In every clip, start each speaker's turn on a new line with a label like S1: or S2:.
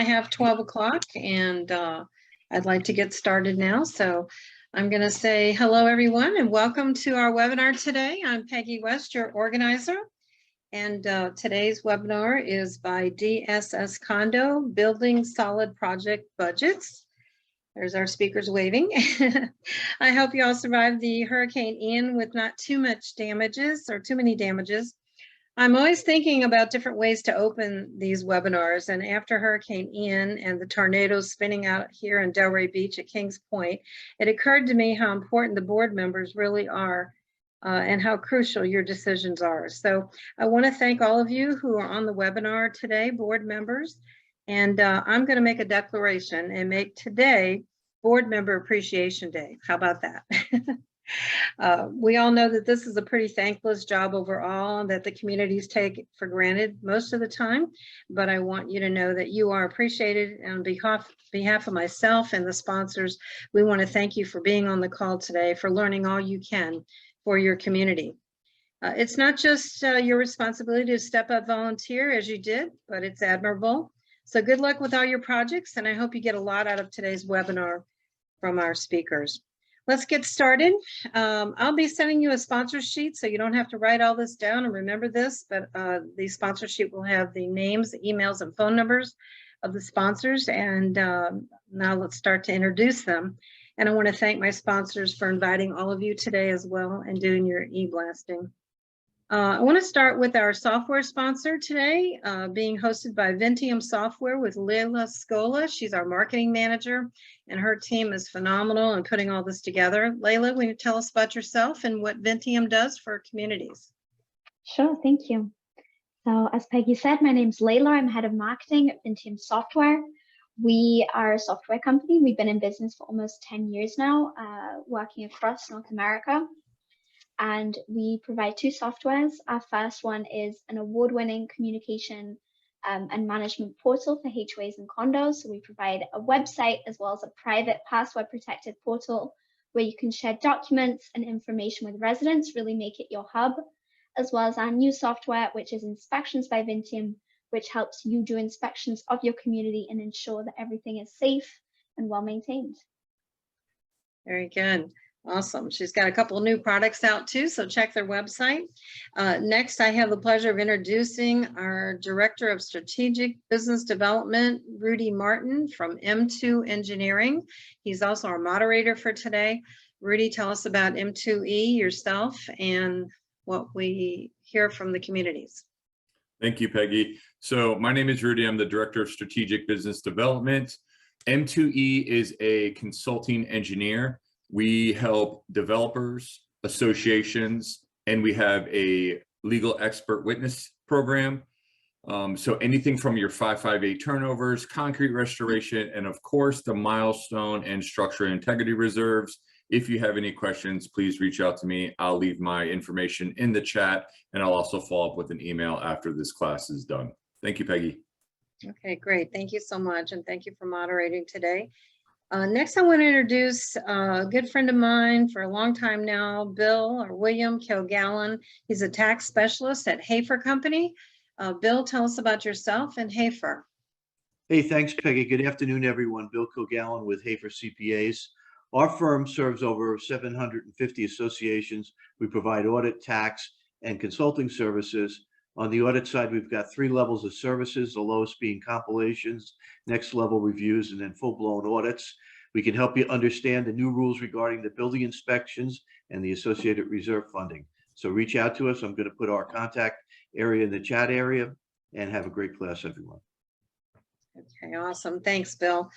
S1: have 12 o'clock and I'd like to get started now. So I'm going to say hello, everyone, and welcome to our webinar today. I'm Peggy West, your organizer. And today's webinar is by DSS Condo, Building Solid Project Budgets. There's our speakers waving. I hope you all survived the Hurricane Ian with not too much damages or too many damages. I'm always thinking about different ways to open these webinars, and after Hurricane Ian and the tornadoes spinning out here in Delray Beach at Kings Point, it occurred to me how important the board members really are and how crucial your decisions are. So I want to thank all of you who are on the webinar today, board members, and I'm going to make a declaration and make today Board Member Appreciation Day. How about that? We all know that this is a pretty thankless job overall and that the communities take for granted most of the time, but I want you to know that you are appreciated. And on behalf of myself and the sponsors, we want to thank you for being on the call today, for learning all you can for your community. It's not just your responsibility to step up volunteer as you did, but it's admirable. So good luck with all your projects, and I hope you get a lot out of today's webinar from our speakers. Let's get started. I'll be sending you a sponsor sheet so you don't have to write all this down and remember this, but the sponsor sheet will have the names, the emails, and phone numbers of the sponsors. And now let's start to introduce them. And I want to thank my sponsors for inviting all of you today as well and doing your e-blasting. I want to start with our software sponsor today, being hosted by Vinteum Software with Leila Scola. She's our marketing manager, and her team is phenomenal in putting all this together. Leila, will you tell us about yourself and what Vinteum does for communities?
S2: Sure, thank you. So as Peggy said, my name's Leila. I'm head of marketing at Vinteum Software. We are a software company. We've been in business for almost 10 years now, working across North America. And we provide two softwares. Our first one is an award-winning communication and management portal for HOAs and condos. So we provide a website as well as a private password-protected portal where you can share documents and information with residents, really make it your hub, as well as our new software, which is Inspections by Vinteum, which helps you do inspections of your community and ensure that everything is safe and well-maintained.
S1: Very good. Awesome. She's got a couple of new products out too, so check their website. Next, I have the pleasure of introducing our Director of Strategic Business Development, Rudy Martin from M2 Engineering. He's also our moderator for today. Rudy, tell us about M2E, yourself, and what we hear from the communities.
S3: Thank you, Peggy. So my name is Rudy. I'm the Director of Strategic Business Development. M2E is a consulting engineer. We help developers, associations, and we have a legal expert witness program. So anything from your 558 turnovers, concrete restoration, and of course, the milestone and structural integrity reserves. If you have any questions, please reach out to me. I'll leave my information in the chat, and I'll also follow up with an email after this class is done. Thank you, Peggy.
S1: Okay, great. Thank you so much, and thank you for moderating today. Next, I want to introduce a good friend of mine for a long time now, Bill or William Kilgallen. He's a tax specialist at Hafer Company. Bill, tell us about yourself and Hafer.
S4: Hey, thanks, Peggy. Good afternoon, everyone. Bill Kilgallen with Hafer CPAs. Our firm serves over 750 associations. We provide audit, tax, and consulting services. On the audit side, we've got 3 levels of services, the lowest being compilations, next level reviews, and then full-blown audits. We can help you understand the new rules regarding the building inspections and the associated reserve funding. So reach out to us. I'm going to put our contact area in the chat area, and have a great class, everyone.
S1: Okay, awesome. Thanks, Bill.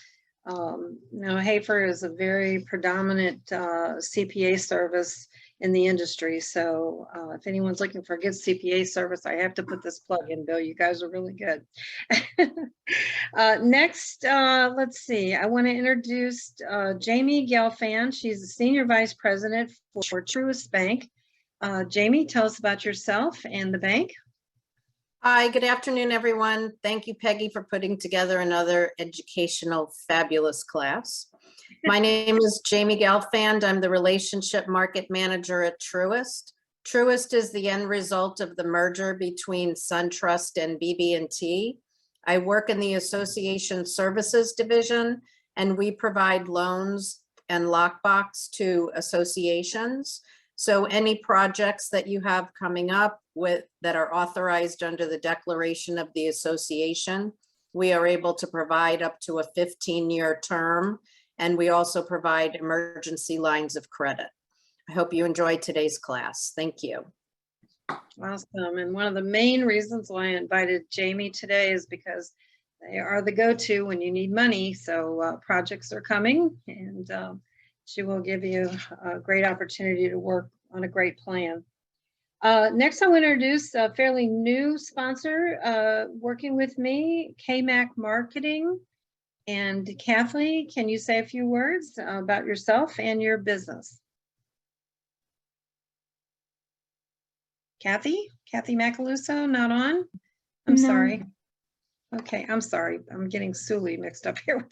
S1: Now, Hafer is a very predominant CPA service in the industry. So if anyone's looking for a good CPA service, I have to put this plug in, Bill. You guys are really good. Next, let's see. I want to introduce Jamie Gelfand. She's the Senior Vice President for Truist Bank. Jamie, tell us about yourself and the bank.
S5: Hi, good afternoon, everyone. Thank you, Peggy, for putting together another educational, fabulous class. My name is Jamie Gelfand. I'm the Relationship Market Manager at Truist. Truist is the end result of the merger between SunTrust and BB&T. I work in the Association Services Division, and we provide loans and lockbox to associations. So any projects that you have coming up that are authorized under the declaration of the association, we are able to provide up to a 15-year term, and we also provide emergency lines of credit. I hope you enjoyed today's class. Thank you.
S1: Awesome. And one of the main reasons why I invited Jamie today is because they are the go-to when you need money. So projects are coming, and she will give you a great opportunity to work on a great plan. Next, I want to introduce a fairly new sponsor working with me, KMAC Marketing. And Kathy, can you say a few words about yourself and your business? Kathy Macaluso, not on? I'm
S2: No.
S1: sorry. Okay, I'm sorry. I'm getting Sully mixed up here.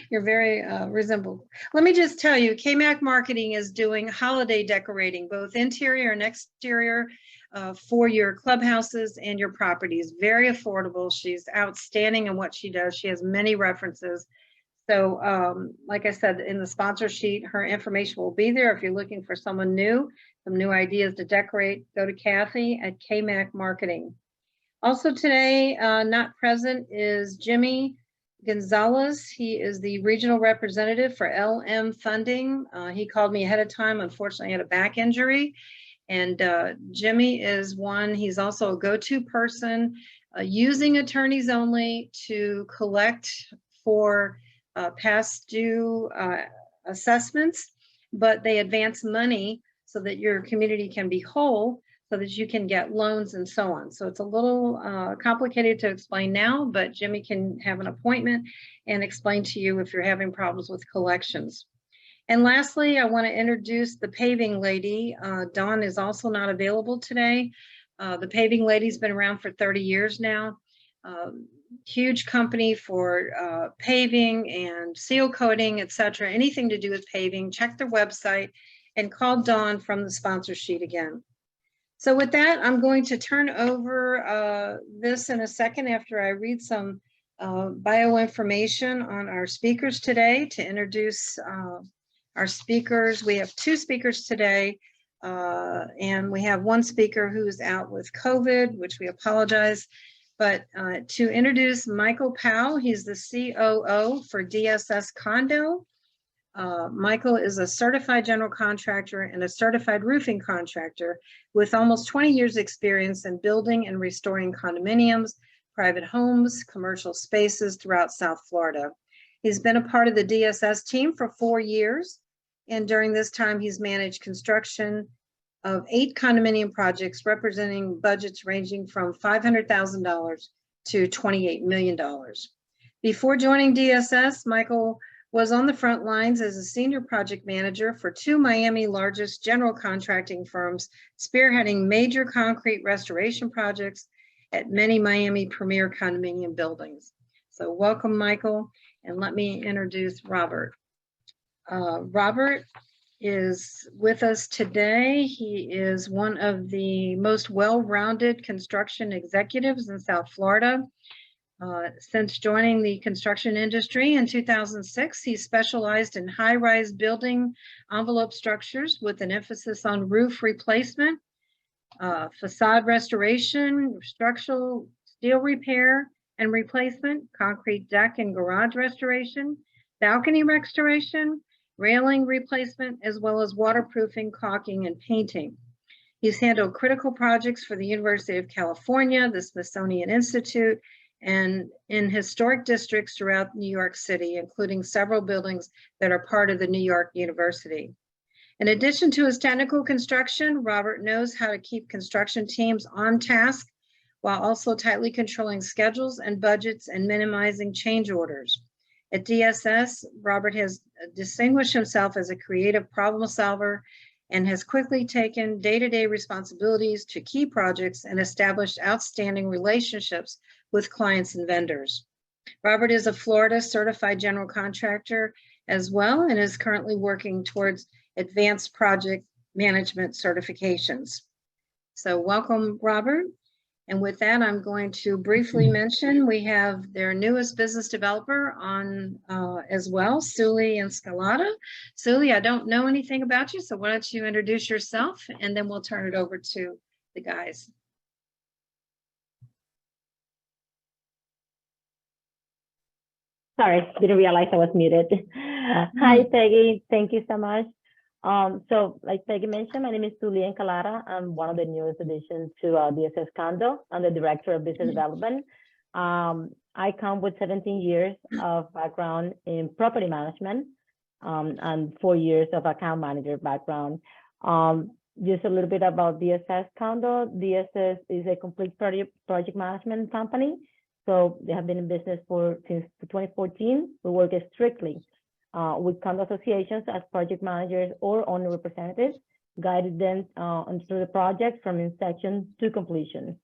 S1: You're very resembled. Let me just tell you, KMAC Marketing is doing holiday decorating, both interior and exterior, for your clubhouses and your properties. Very affordable. She's outstanding in what she does. She has many references. So like I said, in the sponsor sheet, her information will be there. If you're looking for someone new, some new ideas to decorate, go to Kathy at KMAC Marketing. Also today, not present is Jimmy Gonzalez. He is the regional representative for LM Funding. He called me ahead of time. Unfortunately, I had a back injury. And Jimmy is one, he's also a go-to person, using attorneys only to collect for past due assessments, but they advance money so that your community can be whole, so that you can get loans and so on. So it's a little complicated to explain now, but Jimmy can have an appointment and explain to you if you're having problems with collections. And lastly, I want to introduce the paving lady. Dawn is also not available today. The paving lady's been around for 30 years now. Huge company for paving and seal coating, etc. Anything to do with paving, check their website and call Dawn from the sponsor sheet again. So with that, I'm going to turn over this in a second after I read some bio information on our speakers today to introduce our speakers. We have two speakers today, and we have one speaker who's out with COVID, which we apologize. But to introduce Michael Powell, he's the COO for DSS Condo. Michael is a certified general contractor and a certified roofing contractor with almost 20 years experience in building and restoring condominiums, private homes, commercial spaces throughout South Florida. He's been a part of the DSS team for 4 years, and during this time he's managed construction of 8 condominium projects representing budgets ranging from $500,000 to $28 million. Before joining DSS, Michael was on the front lines as a senior project manager for 2 Miami largest general contracting firms, spearheading major concrete restoration projects at many Miami premier condominium buildings. So welcome, Michael, and let me introduce Robert. Robert is with us today. He is one of the most well-rounded construction executives in South Florida. Since joining the construction industry in 2006, he specialized in high-rise building envelope structures with an emphasis on roof replacement, facade restoration, structural steel repair and replacement, concrete deck and garage restoration, balcony restoration, railing replacement, as well as waterproofing, caulking, and painting. He's handled critical projects for the University of California, the Smithsonian Institute, and in historic districts throughout New York City, including several buildings that are part of the New York University. In addition to his technical construction, Robert knows how to keep construction teams on task while also tightly controlling schedules and budgets and minimizing change orders. At DSS, Robert has distinguished himself as a creative problem solver and has quickly taken day-to-day responsibilities to key projects and established outstanding relationships with clients and vendors. Robert is a Florida certified general contractor as well and is currently working towards advanced project management certifications. So welcome, Robert. And with that, I'm going to briefly mention we have their newest business developer on as well, Suli and Scalata. Suli, I don't know anything about you, so why don't you introduce yourself and then we'll turn it over to the guys.
S6: Sorry, didn't realize I was muted. Hi, Peggy. Thank you so much. So like Peggy mentioned, my name is Julian Calada. I'm one of the newest additions to DSS Condo. I'm the Director of Business Development. I come with 17 years of background in property management and 4 years of account manager background. Just a little bit about DSS Condo. DSS is a complete project management company. So they have been in business since 2014. We work strictly with condo associations as project managers or owner representatives, guided them through the project from inception to completion.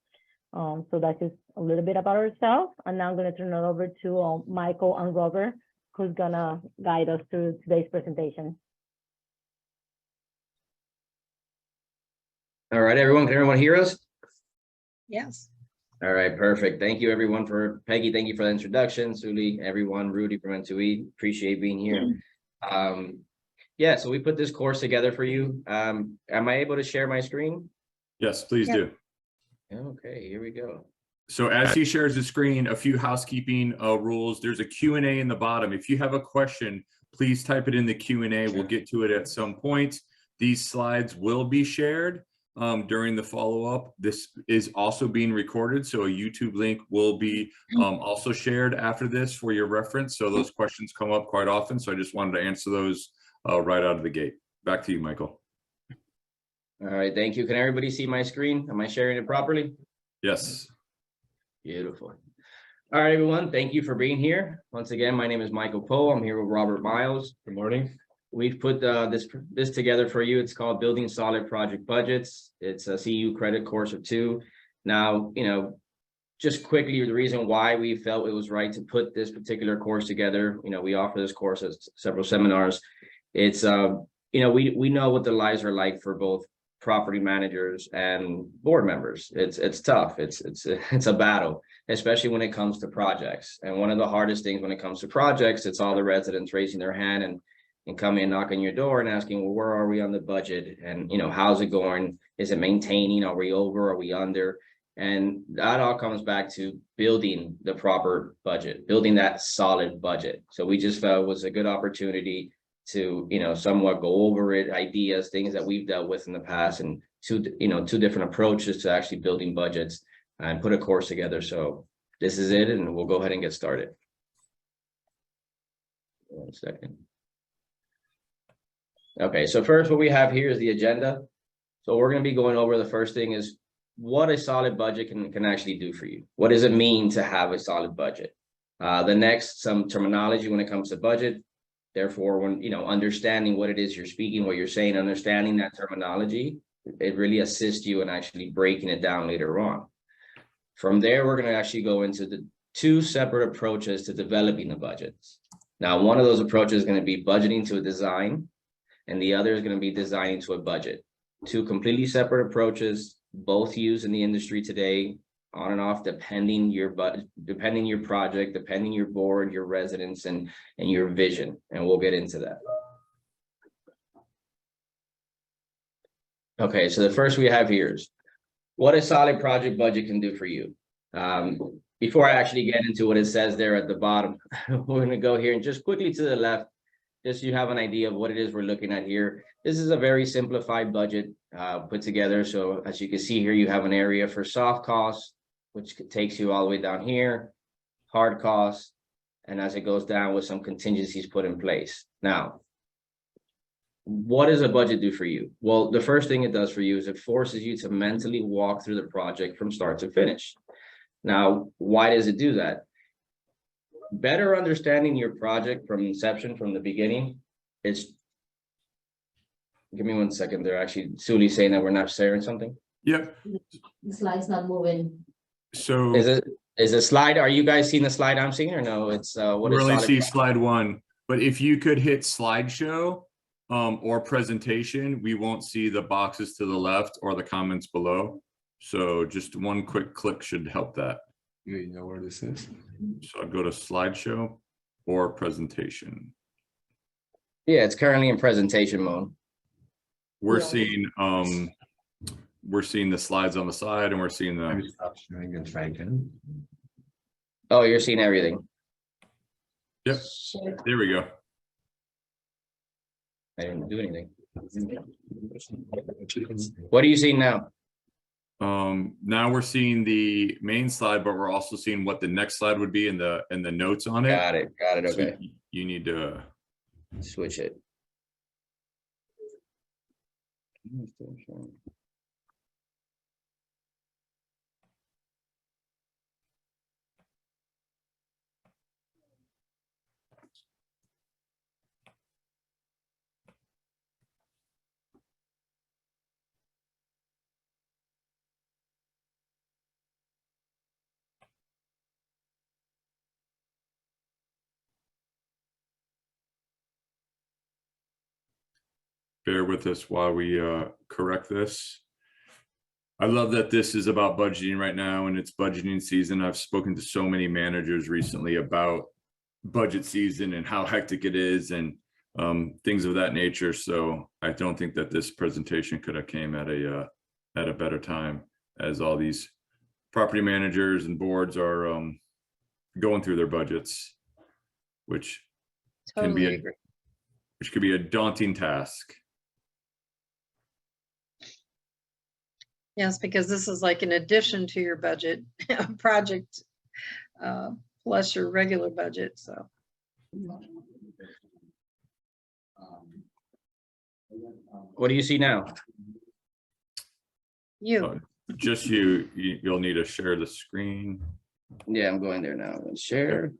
S6: So that's just a little bit about ourselves. And now I'm going to turn it over to Michael and Robert, who's going to guide us through today's presentation.
S7: All right, everyone, can everyone hear us?
S1: Yes.
S7: All right, perfect. Thank you, everyone, for Peggy. Thank you for the introduction. Suli, everyone, Rudy from Vinteum. Appreciate being here. Yeah, so we put this course together for you. Am I able to share my screen?
S3: Yes, please do.
S7: Okay, here we go.
S3: So as he shares the screen, a few housekeeping rules. There's a Q&A in the bottom. If you have a question, please type it in the Q&A. We'll get to it at some point. These slides will be shared during the follow-up. This is also being recorded, so a YouTube link will be also shared after this for your reference. So those questions come up quite often, so I just wanted to answer those right out of the gate. Back to you, Michael.
S7: All right, thank you. Can everybody see my screen? Am I sharing it properly?
S3: Yes.
S7: Beautiful. All right, everyone, thank you for being here. Once again, my name is Michael Poe. I'm here with Robert Miles. Good morning. We've put this together for you. It's called Building Solid Project Budgets. It's a CU credit course of 2. Now, just quickly, the reason why we felt it was right to put this particular course together, we offer this course as several seminars. It's, we know what the lives are like for both property managers and board members. It's tough. It's a battle, especially when it comes to projects. And one of the hardest things when it comes to projects, it's all the residents raising their hand and coming and knocking your door and asking, well, where are we on the budget? And, how's it going? Is it maintaining? Are we over? Are we under? And that all comes back to building the proper budget, building that solid budget. So we just felt it was a good opportunity to, somewhat go over it, ideas, things that we've dealt with in the past, and two different approaches to actually building budgets and put a course together. So this is it, and we'll go ahead and get started. 1 second. Okay, so first what we have here is the agenda. So we're going to be going over, the first thing is what a solid budget can actually do for you. What does it mean to have a solid budget? The next, some terminology when it comes to budget. Therefore, when understanding what it is you're speaking, what you're saying, understanding that terminology, it really assists you in actually breaking it down later on. From there, we're going to actually go into the 2 separate approaches to developing the budgets. Now, one of those approaches is going to be budgeting to a design, and the other is going to be designing to a budget. 2 completely separate approaches, both used in the industry today, on and off, depending your budget, depending your project, depending your board, your residents, and your vision. And we'll get into that. Okay, so the first we have here is what a solid project budget can do for you. Before I actually get into what it says there at the bottom, we're going to go here and just quickly to the left, just so you have an idea of what it is we're looking at here. This is a very simplified budget put together. So as you can see here, you have an area for soft costs, which takes you all the way down here, hard costs, and as it goes down with some contingencies put in place. Now, what does a budget do for you? Well, the first thing it does for you is it forces you to mentally walk through the project from start to finish. Now, why does it do that? Better understanding your project from inception, from the beginning. It's, give me 1 second. They're actually, Suli's saying that we're not sharing something.
S3: Yep.
S8: The slide's not moving.
S3: So
S7: is a slide, are you guys seeing the slide I'm seeing, or no? It's what
S3: we only see slide 1, but if you could hit slideshow or presentation, we won't see the boxes to the left or the comments below. So just one quick click should help that.
S9: You know where this is?
S3: So I'll go to slideshow or presentation.
S7: Yeah, it's currently in presentation mode.
S3: We're
S8: Yeah.
S3: seeing the slides on the side, and we're seeing
S9: Let me
S3: the,
S9: stop sharing and try again.
S7: Oh, you're seeing everything.
S3: yep,
S8: Share.
S3: there we go.
S7: I didn't do anything. What are you seeing now?
S3: Now we're seeing the main slide, but we're also seeing what the next slide would be in the notes on it.
S7: Got it,
S3: So
S7: okay.
S3: you need to,
S7: Switch it.
S3: bear with us while we correct this. I love that this is about budgeting right now, and it's budgeting season. I've spoken to so many managers recently about budget season and how hectic it is, and things of that nature. So I don't think that this presentation could have came at a better time, as all these property managers and boards are going through their budgets, which can be
S1: Totally.
S3: which could be a daunting task.
S1: Yes, because this is like an addition to your budget project plus your regular budget, so.
S7: What do you see now?
S1: You,
S3: Just you'll need to share the screen.
S7: Yeah, I'm going there now. I'm gonna share.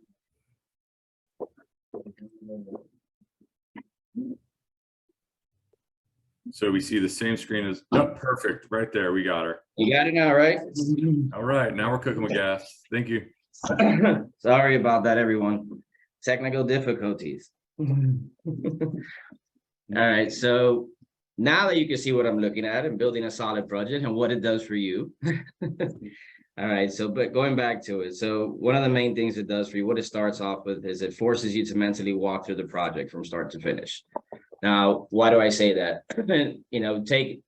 S3: So we see the same screen as, oh, perfect, right there, we got her.
S7: You got it now, right?
S3: All right, now we're cooking with gas. Thank you.
S7: Sorry about that, everyone. Technical difficulties. All right, so now that you can see what I'm looking at and building a solid budget and what it does for you. All right, so but going back to it, so one of the main things it does for you, what it starts off with is it forces you to mentally walk through the project from start to finish. Now, why do I say that? You know, take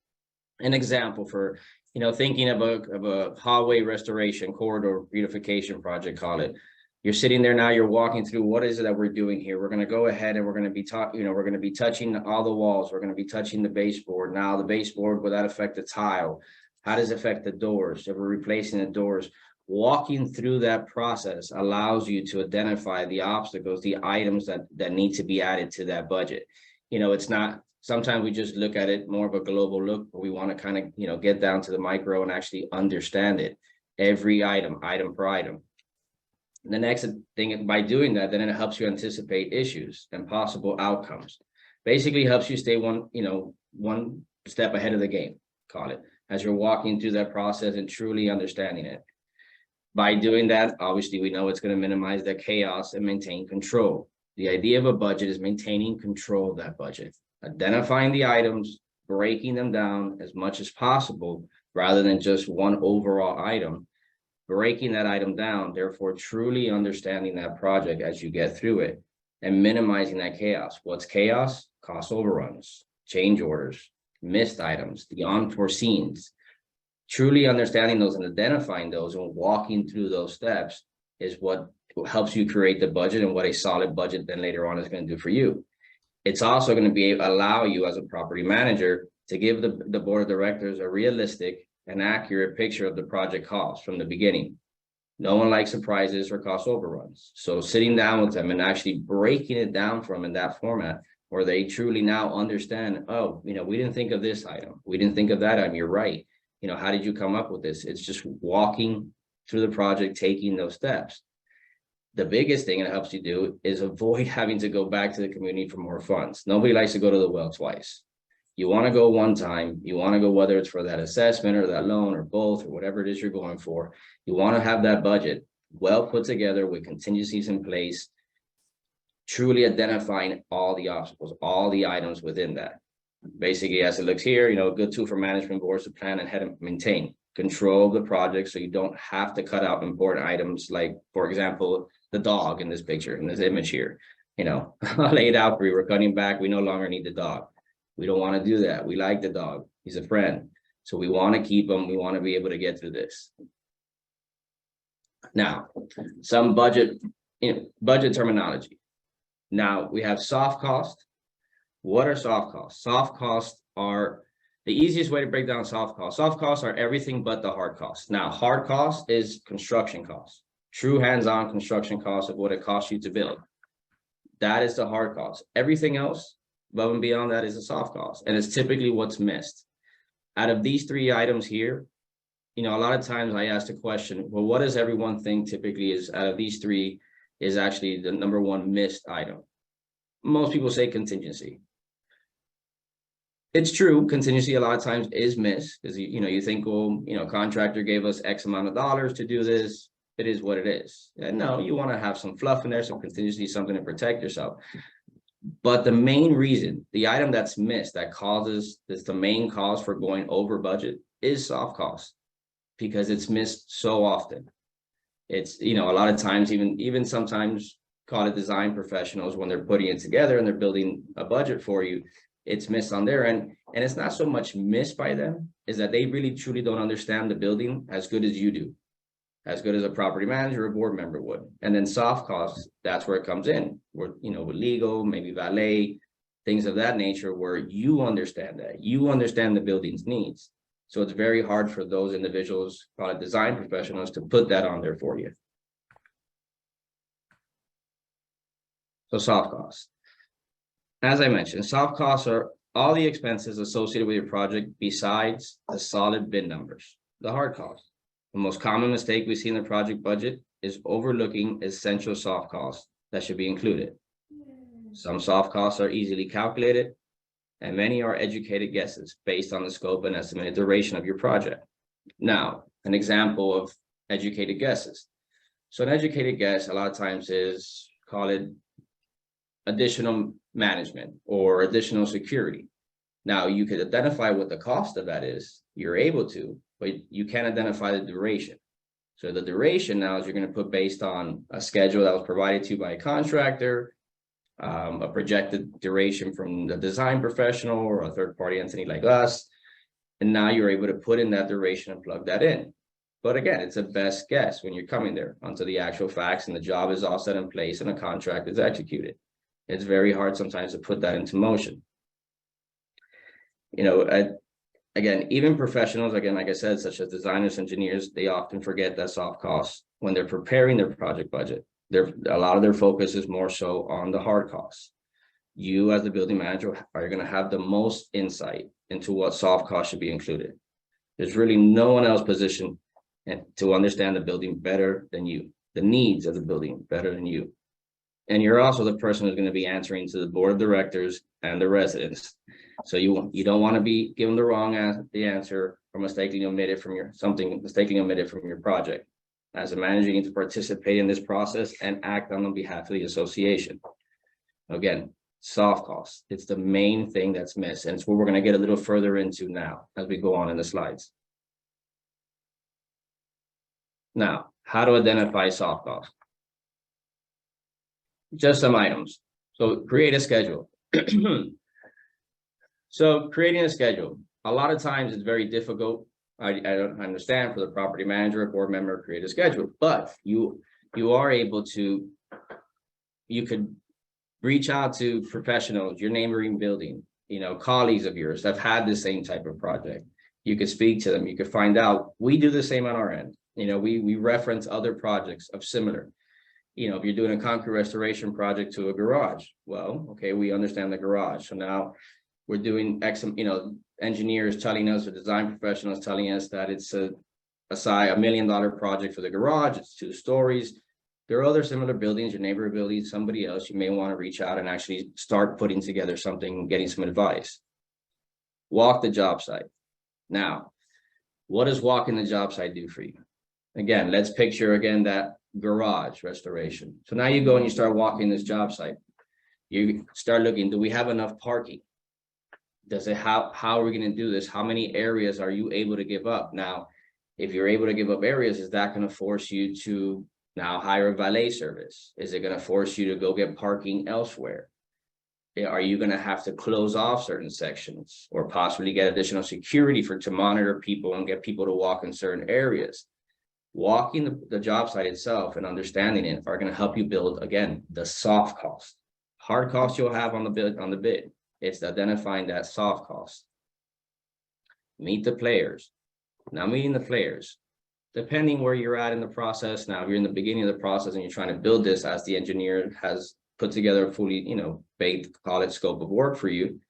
S7: an example for, you know, thinking of a hallway restoration, corridor beautification project, call it. You're sitting there now, you're walking through, what is it that we're doing here? We're going to go ahead and we're going to be we're going to be touching all the walls. We're going to be touching the baseboard. Now the baseboard, will that affect the tile? How does it affect the doors? If we're replacing the doors, walking through that process allows you to identify the obstacles, the items that need to be added to that budget. You know, it's not, sometimes we just look at it more of a global look, but we want to kind of, you know, get down to the micro and actually understand it. Every item per item. The next thing, by doing that, then it helps you anticipate issues and possible outcomes. Basically helps you stay one step ahead of the game, call it, as you're walking through that process and truly understanding it. By doing that, obviously, we know it's going to minimize the chaos and maintain control. The idea of a budget is maintaining control of that budget, identifying the items, breaking them down as much as possible, rather than just one overall item, breaking that item down, therefore truly understanding that project as you get through it and minimizing that chaos. What's chaos? Cost overruns, change orders, missed items, the unforeseens. Truly understanding those and identifying those and walking through those steps is what helps you create the budget and what a solid budget then later on is going to do for you. It's also going to allow you as a property manager to give the board of directors a realistic and accurate picture of the project cost from the beginning. No one likes surprises or cost overruns. So sitting down with them and actually breaking it down for them in that format, where they truly now understand, oh, you know, we didn't think of this item. We didn't think of that item. You're right. You know, how did you come up with this? It's just walking through the project, taking those steps. The biggest thing it helps you do is avoid having to go back to the community for more funds. Nobody likes to go to the well twice. You want to go one time. You want to go, whether it's for that assessment or that loan or both or whatever it is you're going for. You want to have that budget well put together with contingencies in place, truly identifying all the obstacles, all the items within that. Basically, as it looks here, you know, a good tool for management boards to plan and maintain. control the project so you don't have to cut out important items like, for example, the dog in this picture, in this image here. You know, I laid out for you, we're cutting back, we no longer need the dog. We don't want to do that. We like the dog. He's a friend. So we want to keep him. We want to be able to get through this. Now, some budget terminology. Now we have soft cost. What are soft costs? Soft costs are the easiest way to break down soft costs. Soft costs are everything but the hard costs. Now, hard cost is construction costs, true hands-on construction costs of what it costs you to build. That is the hard cost. Everything else above and beyond that is a soft cost, and it's typically what's missed. Out of these three items here, you know, a lot of times I ask the question, well, what does everyone think typically is out of these three is actually the number one missed item? Most people say contingency. It's true, contingency a lot of times is missed because you know, you think, well, you know, contractor gave us X amount of dollars to do this. It is what it is. And no, you want to have some fluff in there, some contingency, something to protect yourself. But the main reason, the item that's missed that causes this, the main cause for going over budget is soft cost, because it's missed so often. It's, you know, a lot of times, even sometimes call it design professionals, when they're putting it together and they're building a budget for you, it's missed on their end. And it's not so much missed by them, is that they really truly don't understand the building as good as you do, as good as a property manager or board member would. And then soft costs, that's where it comes in, where, you know, with legal, maybe valet, things of that nature, where you understand that, you understand the building's needs. So it's very hard for those individuals, call it design professionals, to put that on there for you. So soft costs. As I mentioned, soft costs are all the expenses associated with your project besides the solid bid numbers, the hard costs. The most common mistake we see in the project budget is overlooking essential soft costs that should be included. Some soft costs are easily calculated, and many are educated guesses based on the scope and estimated duration of your project. Now, an example of educated guesses. So an educated guess a lot of times is, call it additional management or additional security. Now, you could identify what the cost of that is, you're able to, but you can't identify the duration. So the duration now is you're going to put based on a schedule that was provided to you by a contractor, a projected duration from the design professional or a third-party entity like us. And now you're able to put in that duration and plug that in. But again, it's a best guess when you're coming there onto the actual facts and the job is all set in place and a contract is executed. It's very hard sometimes to put that into motion. You know, again, even professionals, again, like I said, such as designers, engineers, they often forget that soft costs when they're preparing their project budget. A lot of their focus is more so on the hard costs. You as the building manager are going to have the most insight into what soft costs should be included. There's really no one else positioned to understand the building better than you, the needs of the building better than you. And you're also the person who's going to be answering to the board of directors and the residents. So you don't want to be given the wrong answer or mistakenly omitted from your project. As a manager, you need to participate in this process and act on behalf of the association. Again, soft costs. It's the main thing that's missed, and it's what we're going to get a little further into now as we go on in the slides. Now, how to identify soft costs? Just some items. So create a schedule. So creating a schedule, a lot of times it's very difficult. I don't understand for the property manager or board member to create a schedule, but you are able to, you could reach out to professionals, your neighboring building, you know, colleagues of yours that have had the same type of project. You could speak to them. You could find out. We do the same on our end. You know, we reference other projects of similar. You know, if you're doing a concrete restoration project to a garage, well, okay, we understand the garage. So now we're doing you know, engineers telling us or design professionals telling us that it's a $1 million project for the garage. It's 2 stories. There are other similar buildings, your neighbor building, somebody else, you may want to reach out and actually start putting together something, getting some advice. Walk the job site. Now, what does walking the job site do for you? Again, let's picture again that garage restoration. So now you go and you start walking this job site. You start looking, do we have enough parking? Does it how are we going to do this? How many areas are you able to give up? Now, If you're able to give up areas, is that going to force you to now hire a valet service? Is it going to force you to go get parking elsewhere? Are you going to have to close off certain sections or possibly get additional security to monitor people and get people to walk in certain areas? Walking the job site itself and understanding it are going to help you build, again, the soft cost. Hard cost you'll have on the bid. It's identifying that soft cost. Meet the players. Now, meeting the players, depending where you're at in the process. Now, if you're in the beginning of the process and you're trying to build this as the engineer has put together a fully, baked, call it, scope of work for you,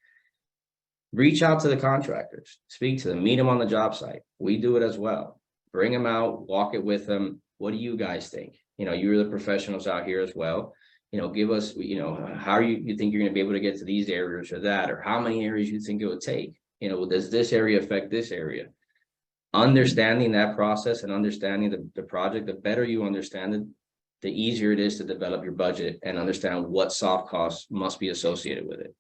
S7: reach out to the contractors, speak to them, meet them on the job site. We do it as well. Bring them out, walk it with them. What do you guys think? You're the professionals out here as well. Give us, how you think you're going to be able to get to these areas or that, or how many areas you think it would take. Does this area affect this area? Understanding that process and understanding the project, the better you understand it, the easier it is to develop your budget and understand what soft costs must be associated with it.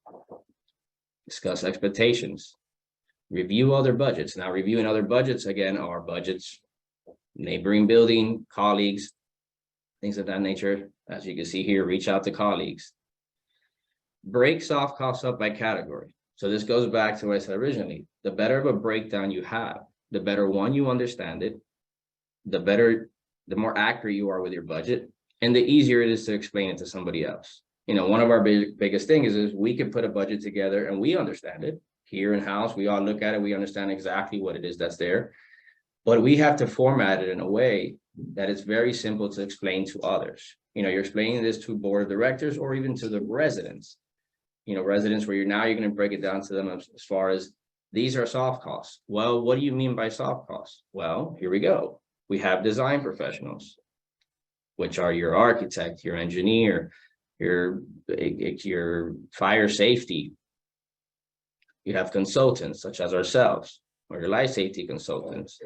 S7: Discuss expectations. Review other budgets. Now, reviewing other budgets, again, are budgets, neighboring building, colleagues, things of that nature. As you can see here, reach out to colleagues. Break soft costs up by category. So this goes back to what I said originally. The better of a breakdown you have, the better one you understand it, the more accurate you are with your budget, and the easier it is to explain it to somebody else. One of our biggest things is we can put a budget together and we understand it here in house. We all look at it. We understand exactly what it is that's there, but we have to format it in a way that it's very simple to explain to others. You're explaining this to board of directors or even to the residents, residents where you're going to break it down to them as far as these are soft costs. Well, what do you mean by soft costs? Well, here we go. We have design professionals, which are your architect, your engineer, your fire safety. You have consultants such as ourselves or your life safety consultants.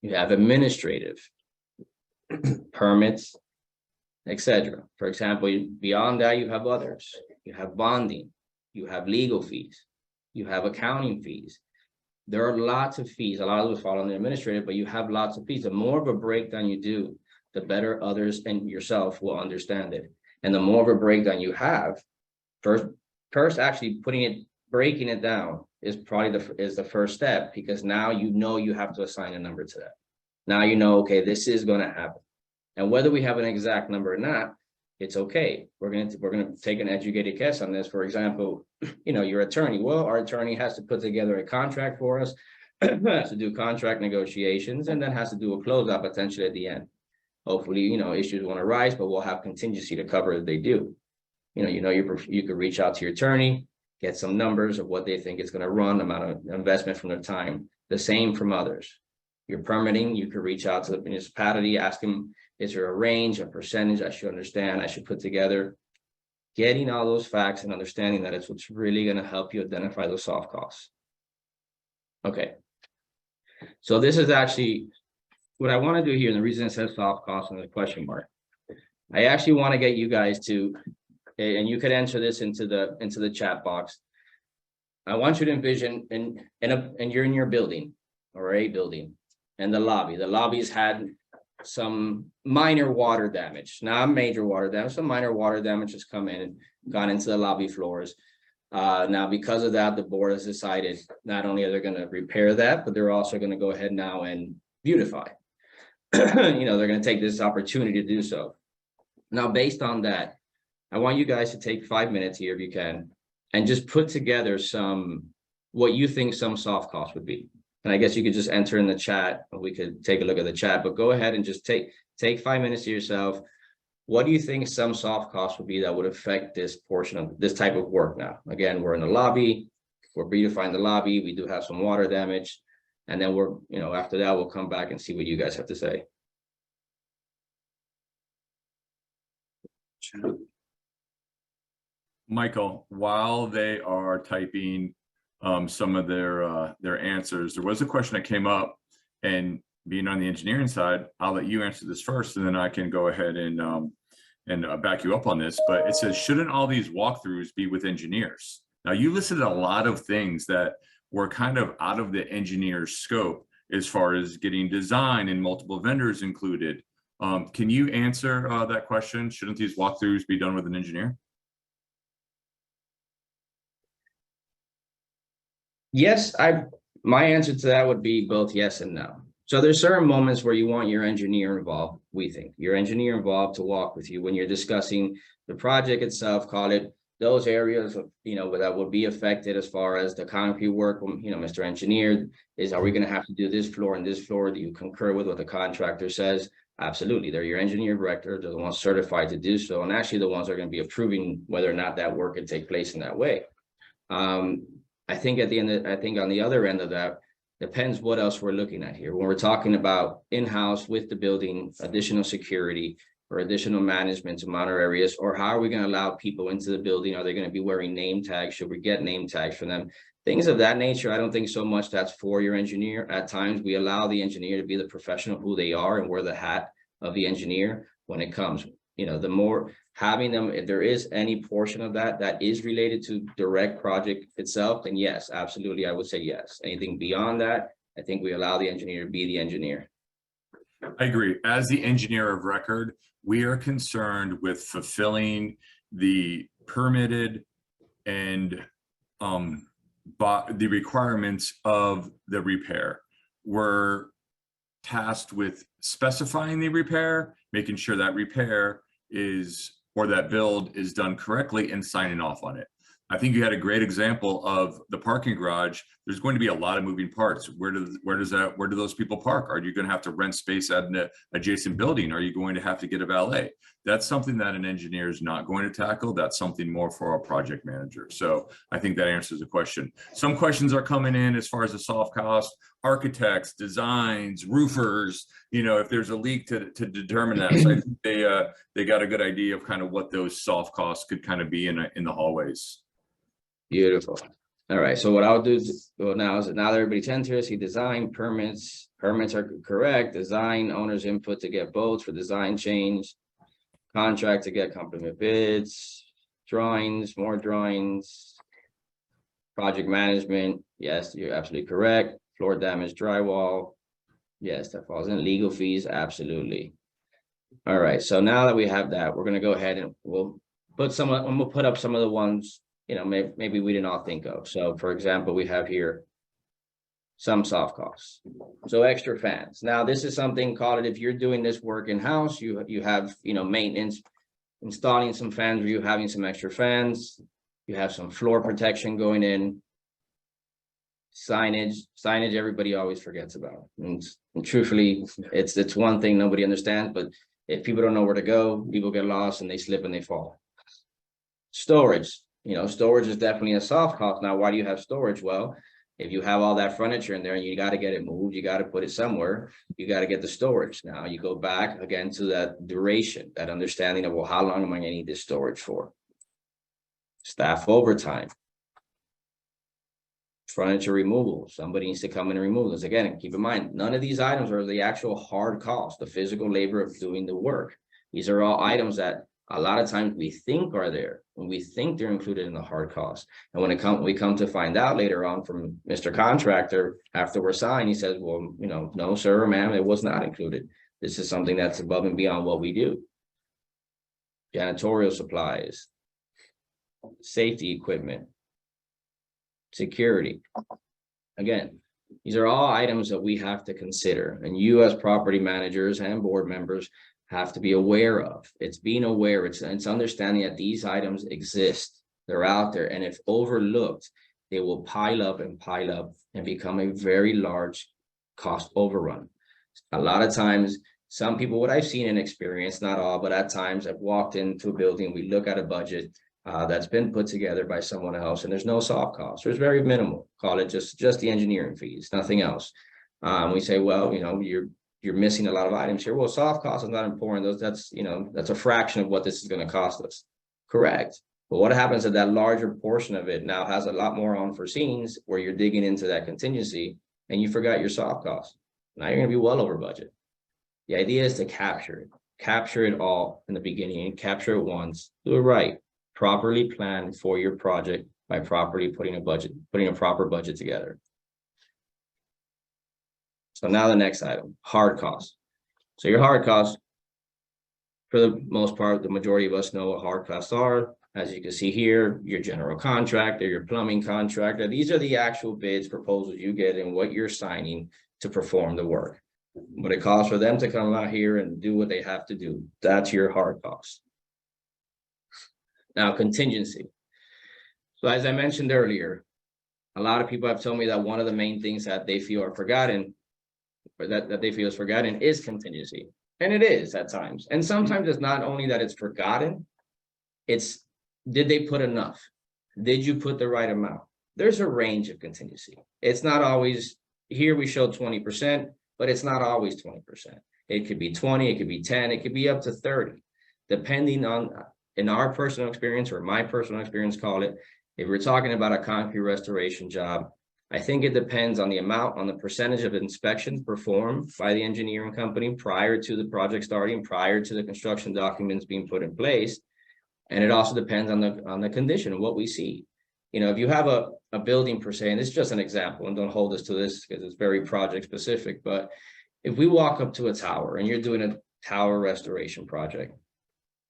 S7: You have administrative, permits, etc. For example, beyond that, you have others. You have bonding, you have legal fees, you have accounting fees. There are lots of fees. A lot of those fall on the administrative, but you have lots of fees. The more of a breakdown you do, the better others and yourself will understand it. And the more of a breakdown you have, first actually breaking it down is probably the first step, because now you have to assign a number to that. Now okay, this is going to happen. And whether we have an exact number or not, it's okay. We're going to take an educated guess on this. For example, your attorney. Well, our attorney has to put together a contract for us, has to do contract negotiations, and then has to do a closeout potentially at the end. Hopefully, issues won't arise, but we'll have contingency to cover if they do. You could reach out to your attorney, get some numbers of what they think it's going to run, amount of investment from their time. The same from others. Your permitting, you could reach out to the municipality, ask them, is there a range, a percentage I should understand, I should put together? Getting all those facts and understanding that it's what's really going to help you identify those soft costs. Okay. So this is actually what I want to do here, and the reason it says soft costs and the question mark. I actually want to get you guys to, and you could enter this into the chat box. I want you to envision, and you're in your building, or a building, and the lobby. The lobby's had some minor water damage, not major water damage, some minor water damage has come in and gone into the lobby floors. Now, because of that, the board has decided not only are they going to repair that, but they're also going to go ahead now and beautify. They're going to take this opportunity to do so. Now, based on that, I want you guys to take 5 minutes here, if you can, and just put together what you think some soft costs would be. And I guess you could just enter in the chat, and we could take a look at the chat, but go ahead and just take 5 minutes to yourself. What do you think some soft costs would be that would affect this portion of this type of work? Now, again, we're in the lobby, we're beautifying the lobby, we do have some water damage, and then after that, we'll come back and see what you guys have to say.
S3: Michael, while they are typing some of their answers, there was a question that came up, and being on the engineering side, I'll let you answer this first, and then I can go ahead and back you up on this. But it says, shouldn't all these walkthroughs be with engineers? Now, you listed a lot of things that were kind of out of the engineer's scope. as far as getting design and multiple vendors included. Can you answer that question? Shouldn't these walkthroughs be done with an engineer?
S7: Yes, my answer to that would be both yes and no. So there's certain moments where you want your engineer involved, we think. Your engineer involved to walk with you when you're discussing the project itself, call it those areas of, that would be affected as far as the concrete work, Mr. Engineer, are we gonna have to do this floor and this floor? Do you concur with what the contractor says? Absolutely, they're your engineer director, they're the ones certified to do so, and actually the ones that are gonna be approving whether or not that work can take place in that way. I think on the other end of that, depends what else we're looking at here. When we're talking about in-house with the building, additional security or additional management to monitor areas, or how are we going to allow people into the building? Are they going to be wearing name tags? Should we get name tags for them? Things of that nature. I don't think so much that's for your engineer. At times we allow the engineer to be the professional who they are and wear the hat of the engineer when it comes. The more having them, if there is any portion of that is related to direct project itself, then yes, absolutely, I would say yes. Anything beyond that, I think we allow the engineer to be the engineer.
S3: I agree. As the engineer of record, we are concerned with fulfilling the permitted and the requirements of the repair. We're tasked with specifying the repair, making sure that repair or that build is done correctly, and signing off on it. I think you had a great example of the parking garage. There's going to be a lot of moving parts. Where do those people park? Are you going to have to rent space at an adjacent building? Are you going to have to get a valet? That's something that an engineer is not going to tackle. That's something more for a project manager. So I think that answers the question. Some questions are coming in as far as the soft cost, architects, designs, roofers, if there's a leak to determine that. So I think they got a good idea of kind of what those soft costs could kind of be in the hallways.
S7: Beautiful. All right. So what I'll do now that everybody's interested, design permits are correct. Design owner's input to get votes for design change, contract to get compliment bids, drawings, more drawings, project management. Yes, you're absolutely correct. Floor damage, drywall. Yes, that falls in. Legal fees. Absolutely. All right. So now that we have that, we're going to go ahead and we'll put up some of the ones maybe we didn't all think of. So for example, we have here some soft costs. So extra fans. Now this is something, call it, if you're doing this work in-house, you have, maintenance, installing some fans, or you having some extra fans, you have some floor protection going in, signage everybody always forgets about. And truthfully, it's one thing nobody understands, but if people don't know where to go, people get lost and they slip and they fall. Storage. Storage is definitely a soft cost. Now, why do you have storage? Well, if you have all that furniture in there and you got to get it moved, you got to put it somewhere, you got to get the storage. Now you go back again to that duration, that understanding of, well, how long am I going to need this storage for? Staff overtime. Furniture removal. Somebody needs to come in and remove this. Again, keep in mind, none of these items are the actual hard cost, the physical labor of doing the work. These are all items that a lot of times we think are there, and we think they're included in the hard cost. And when we come to find out later on from Mr. Contractor, after we're signed, he says, well, no, sir or ma'am, it was not included. This is something that's above and beyond what we do. Janitorial supplies, safety equipment, security. Again, these are all items that we have to consider, and you as property managers and board members have to be aware of. It's being aware, it's understanding that these items exist, they're out there, and if overlooked, they will pile up and become a very large cost overrun. A lot of times, some people, what I've seen and experienced, not all, but at times I've walked into a building, we look at a budget that's been put together by someone else, and there's no soft cost. There's very minimal, call it just the engineering fees, nothing else. We say, well, you're missing a lot of items here. Well, soft cost is not important. That's a fraction of what this is going to cost us. Correct. But what happens if that larger portion of it now has a lot more unforeseens where you're digging into that contingency and you forgot your soft cost? Now you're going to be well over budget. The idea is to capture it all in the beginning and capture it once, do it right, properly plan for your project by properly putting a proper budget together. So now the next item, hard costs. So your hard costs, for the most part, the majority of us know what hard costs are. As you can see here, your general contractor, your plumbing contractor, these are the actual bids, proposals you get and what you're signing to perform the work. What it costs for them to come out here and do what they have to do. That's your hard cost. Now, contingency. So as I mentioned earlier, a lot of people have told me that one of the main things that they feel are forgotten, or that they feel is forgotten, is contingency. And it is at times. And sometimes it's not only that it's forgotten, it's, did they put enough? Did you put the right amount? There's a range of contingency. It's not always, here we show 20%, but it's not always 20%. It could be 20, it could be 10, it could be up to 30, depending on, in our personal experience, or my personal experience, call it, if we're talking about a concrete restoration job, I think it depends on the amount, on the percentage of inspections performed by the engineering company prior to the project starting, prior to the construction documents being put in place. And it also depends on the condition of what we see. You know, if you have a building per se, and it's just an example, and don't hold us to this because it's very project specific, but if we walk up to a tower and you're doing a tower restoration project,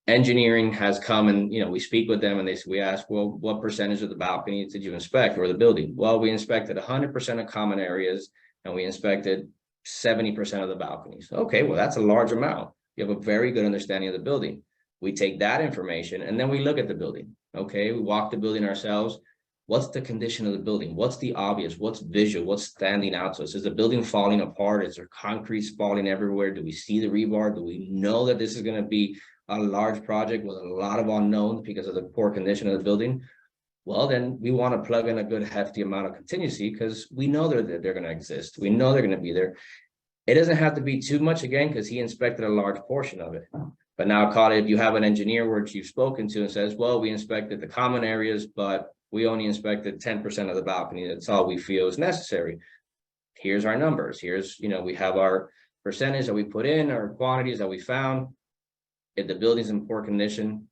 S7: engineering has come and, you know, we speak with them and we ask, well, what percentage of the balcony did you inspect, or the building? Well, we inspected 100% of common areas and we inspected 70% of the balconies. Okay, well, that's a large amount. You have a very good understanding of the building. We take that information and then we look at the building. Okay, we walk the building ourselves. What's the condition of the building? What's the obvious? What's visual? What's standing out to us? Is the building falling apart? Is there concrete falling everywhere? Do we see the rebar? Do we know that this is going to be a large project with a lot of unknowns because of the poor condition of the building? Well, then we want to plug in a good hefty amount of contingency because we know they're going to exist. We know they're going to be there. It doesn't have to be too much, again, because he inspected a large portion of it. But now, call it, if you have an engineer which you've spoken to and says, well, we inspected the common areas, but we only inspected 10% of the balcony. That's all we feel is necessary. Here's our numbers. Here's, you know, we have our percentage that we put in, our quantities that we found. If the building's in poor condition,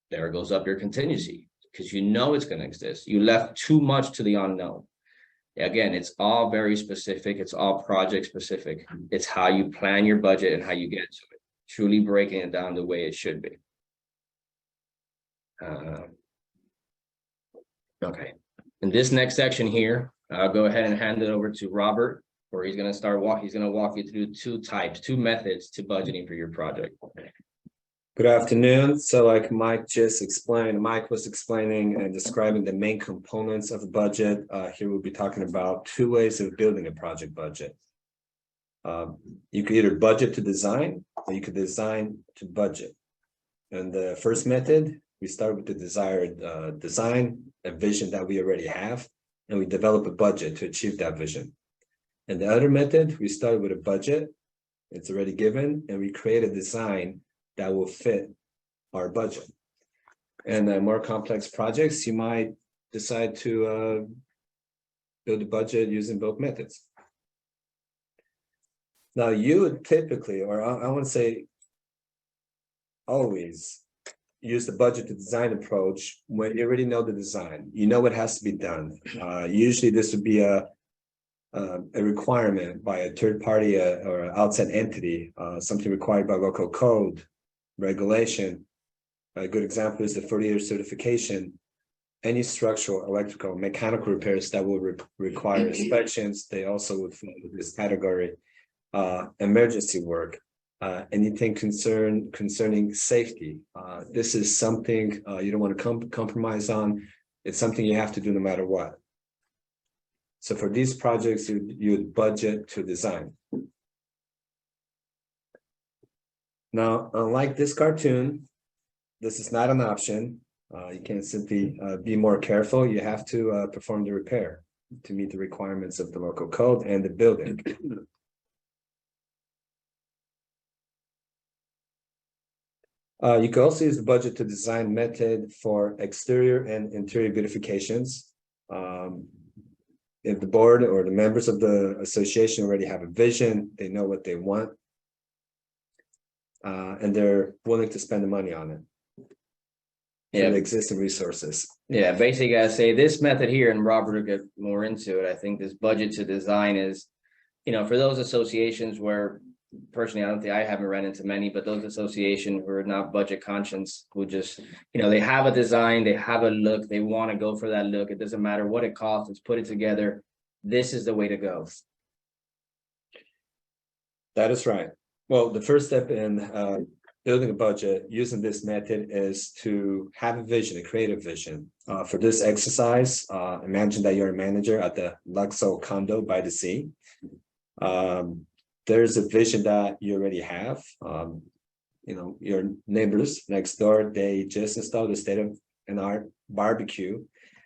S7: there goes up your contingency because you know it's going to exist. You left too much to the unknown. Again, it's all very specific. It's all project specific. It's how you plan your budget and how you get to it. Truly breaking it down the way it should be. Okay. In this next section here, I'll go ahead and hand it over to Robert, where he's going to walk you through two methods to budgeting for your project.
S9: Good afternoon. So like Mike just explained, Mike was explaining and describing the main components of a budget. Here we'll be talking about two ways of building a project budget. You could either budget to design, or you could design to budget. And the first method, we start with the desired design, a vision that we already have, and we develop a budget to achieve that vision. And the other method, we start with a budget, it's already given, and we create a design that will fit our budget. And more complex projects, you might decide to build a budget using both methods. Now, you would typically, or I want to say always, use the budget to design approach when you already know the design. You know what has to be done. Usually this would be a requirement by a third party or an outside entity, something required by local code, regulation. A good example is the 40-year certification. Any structural, electrical, mechanical repairs that will require inspections, they also would fall into this category. Emergency work, anything concerning safety. This is something you don't want to compromise on. It's something you have to do no matter what. So for these projects, you would budget to design. Now, unlike this cartoon, this is not an option. You can't simply be more careful. You have to perform the repair to meet the requirements of the local code and the building. You can also use the budget to design method for exterior and interior beautifications. If the board or the members of the association already have a vision, they know what they want, and they're willing to spend the money on it. Yeah, the existing resources.
S7: Yeah, basically, I say this method here, and Robert will get more into it. I think this budget to design is for those associations where personally, I haven't run into many, but those associations who are not budget conscious, who just, they have a design, they have a look, they want to go for that look. It doesn't matter what it costs, let's put it together. This is the way to go.
S9: That is right. Well, the first step in building a budget using this method is to have a vision, a creative vision. For this exercise, imagine that you're a manager at the DSS Condo by the sea. There's a vision that you already have. Your neighbors next door, they just installed a state-of-the-art barbecue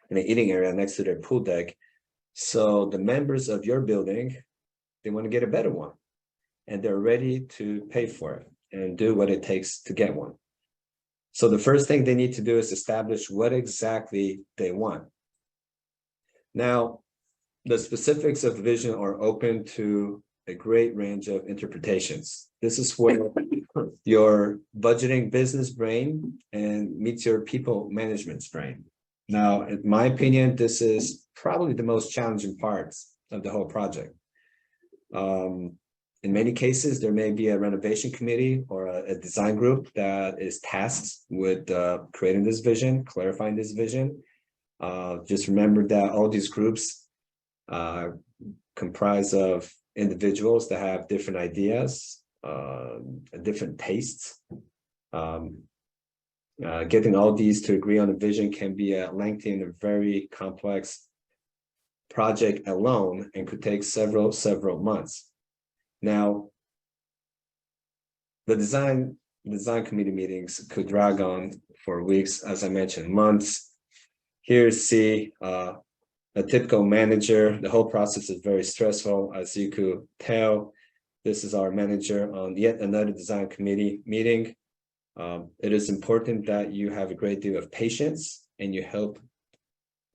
S9: in an eating area next to their pool deck. So the members of your building, they want to get a better one, and they're ready to pay for it and do what it takes to get one. So the first thing they need to do is establish what exactly they want. Now, the specifics of the vision are open to a great range of interpretations. This is where your budgeting business brain and meets your people management's brain. Now, in my opinion, this is probably the most challenging parts of the whole project. In many cases, there may be a renovation committee or a design group that is tasked with creating this vision, clarifying this vision. Just remember that all these groups comprise of individuals that have different ideas, different tastes. Getting all these to agree on a vision can be a lengthy and a very complex project alone and could take several months. Now, the design committee meetings could drag on for weeks, as I mentioned, months. Here, see a typical manager. The whole process is very stressful, as you could tell. This is our manager on yet another design committee meeting. It is important that you have a great deal of patience and you help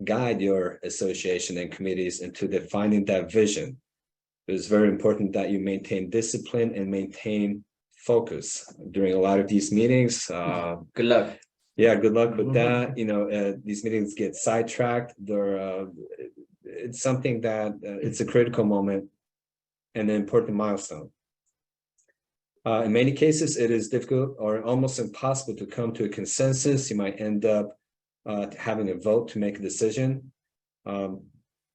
S9: guide your association and committees into defining that vision. It is very important that you maintain discipline and maintain focus during a lot of these meetings.
S7: Good luck.
S9: Yeah, good luck with that. These meetings get sidetracked. It's something that it's a critical moment and an important milestone. In many cases, it is difficult or almost impossible to come to a consensus. You might end up having a vote to make a decision.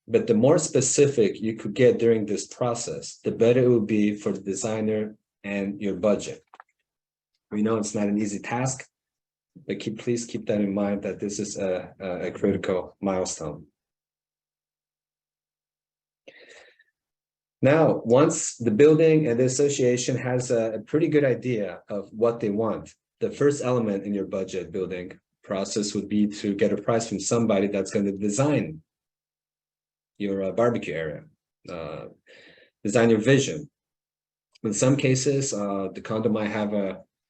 S9: But the more specific you could get during this process, the better it will be for the designer and your budget. We know it's not an easy task, but please keep that in mind that this is a critical milestone. Now, once the building and the association has a pretty good idea of what they want, the first element in your budget building process would be to get a price from somebody that's going to design your barbecue area, design your vision. In some cases, the condo might have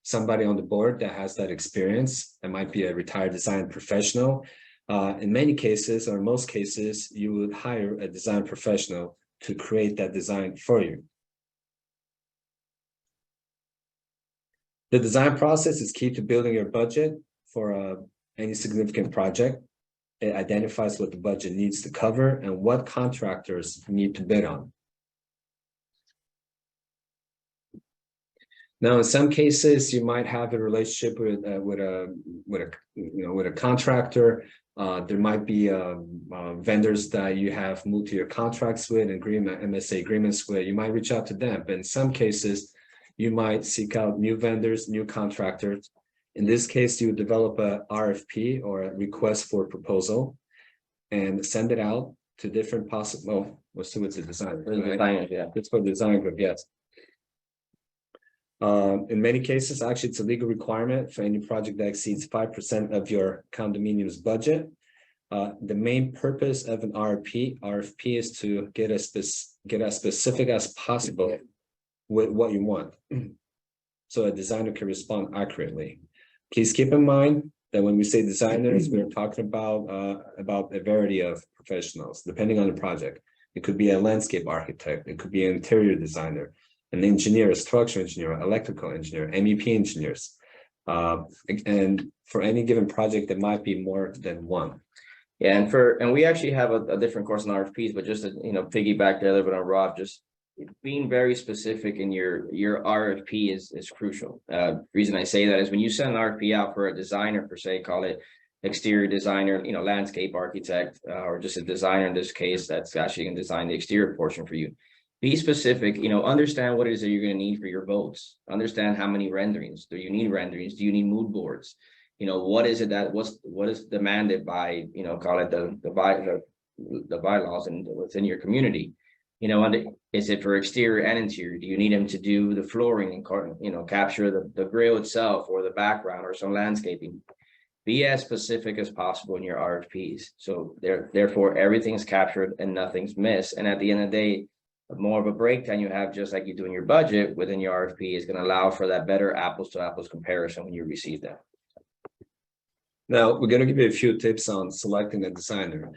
S9: somebody on the board that has that experience. It might be a retired design professional. In many cases, or most cases, you would hire a design professional to create that design for you. The design process is key to building your budget for any significant project. It identifies what the budget needs to cover and what contractors need to bid on. Now, in some cases, you might have a relationship with a contractor. There might be vendors that you have multi-year contracts with, MSA agreements with. You might reach out to them, but in some cases, you might seek out new vendors, new contractors. In this case, you would develop a RFP or a request for proposal and send it out to different possible. Well, we'll see what's the design.
S7: Designers, yeah.
S9: It's for the design group, yes. In many cases, actually, it's a legal requirement for any project that exceeds 5% of your condominium's budget. The main purpose of an RFP is to get as specific as possible with what you want, so a designer can respond accurately. Please keep in mind that when we say designers, we're talking about a variety of professionals, depending on the project. It could be a landscape architect, it could be an interior designer, an engineer, a structural engineer, electrical engineer, MEP engineers. And for any given project, there might be more than one.
S7: Yeah, and we actually have a different course on RFPs, but just to piggyback there a little bit on Rob, just being very specific in your RFP is crucial. Reason I say that is when you send an RFP out for a designer, per se, call it exterior designer, landscape architect, or just a designer in this case that's actually going to design the exterior portion for you. Be specific, understand what it is that you're going to need for your boats. Understand how many renderings. Do you need renderings? Do you need mood boards? What is it what is demanded by, call it the bylaws and within your community? Is it for exterior and interior? Do you need them to do the flooring and, capture the grill itself or the background or some landscaping? Be as specific as possible in your RFPs. So therefore, everything's captured and nothing's missed. And at the end of the day, more of a breakdown you have, just like you do in your budget within your RFP, is going to allow for that better apples to apples comparison when you receive that.
S9: Now, we're going to give you a few tips on selecting a designer.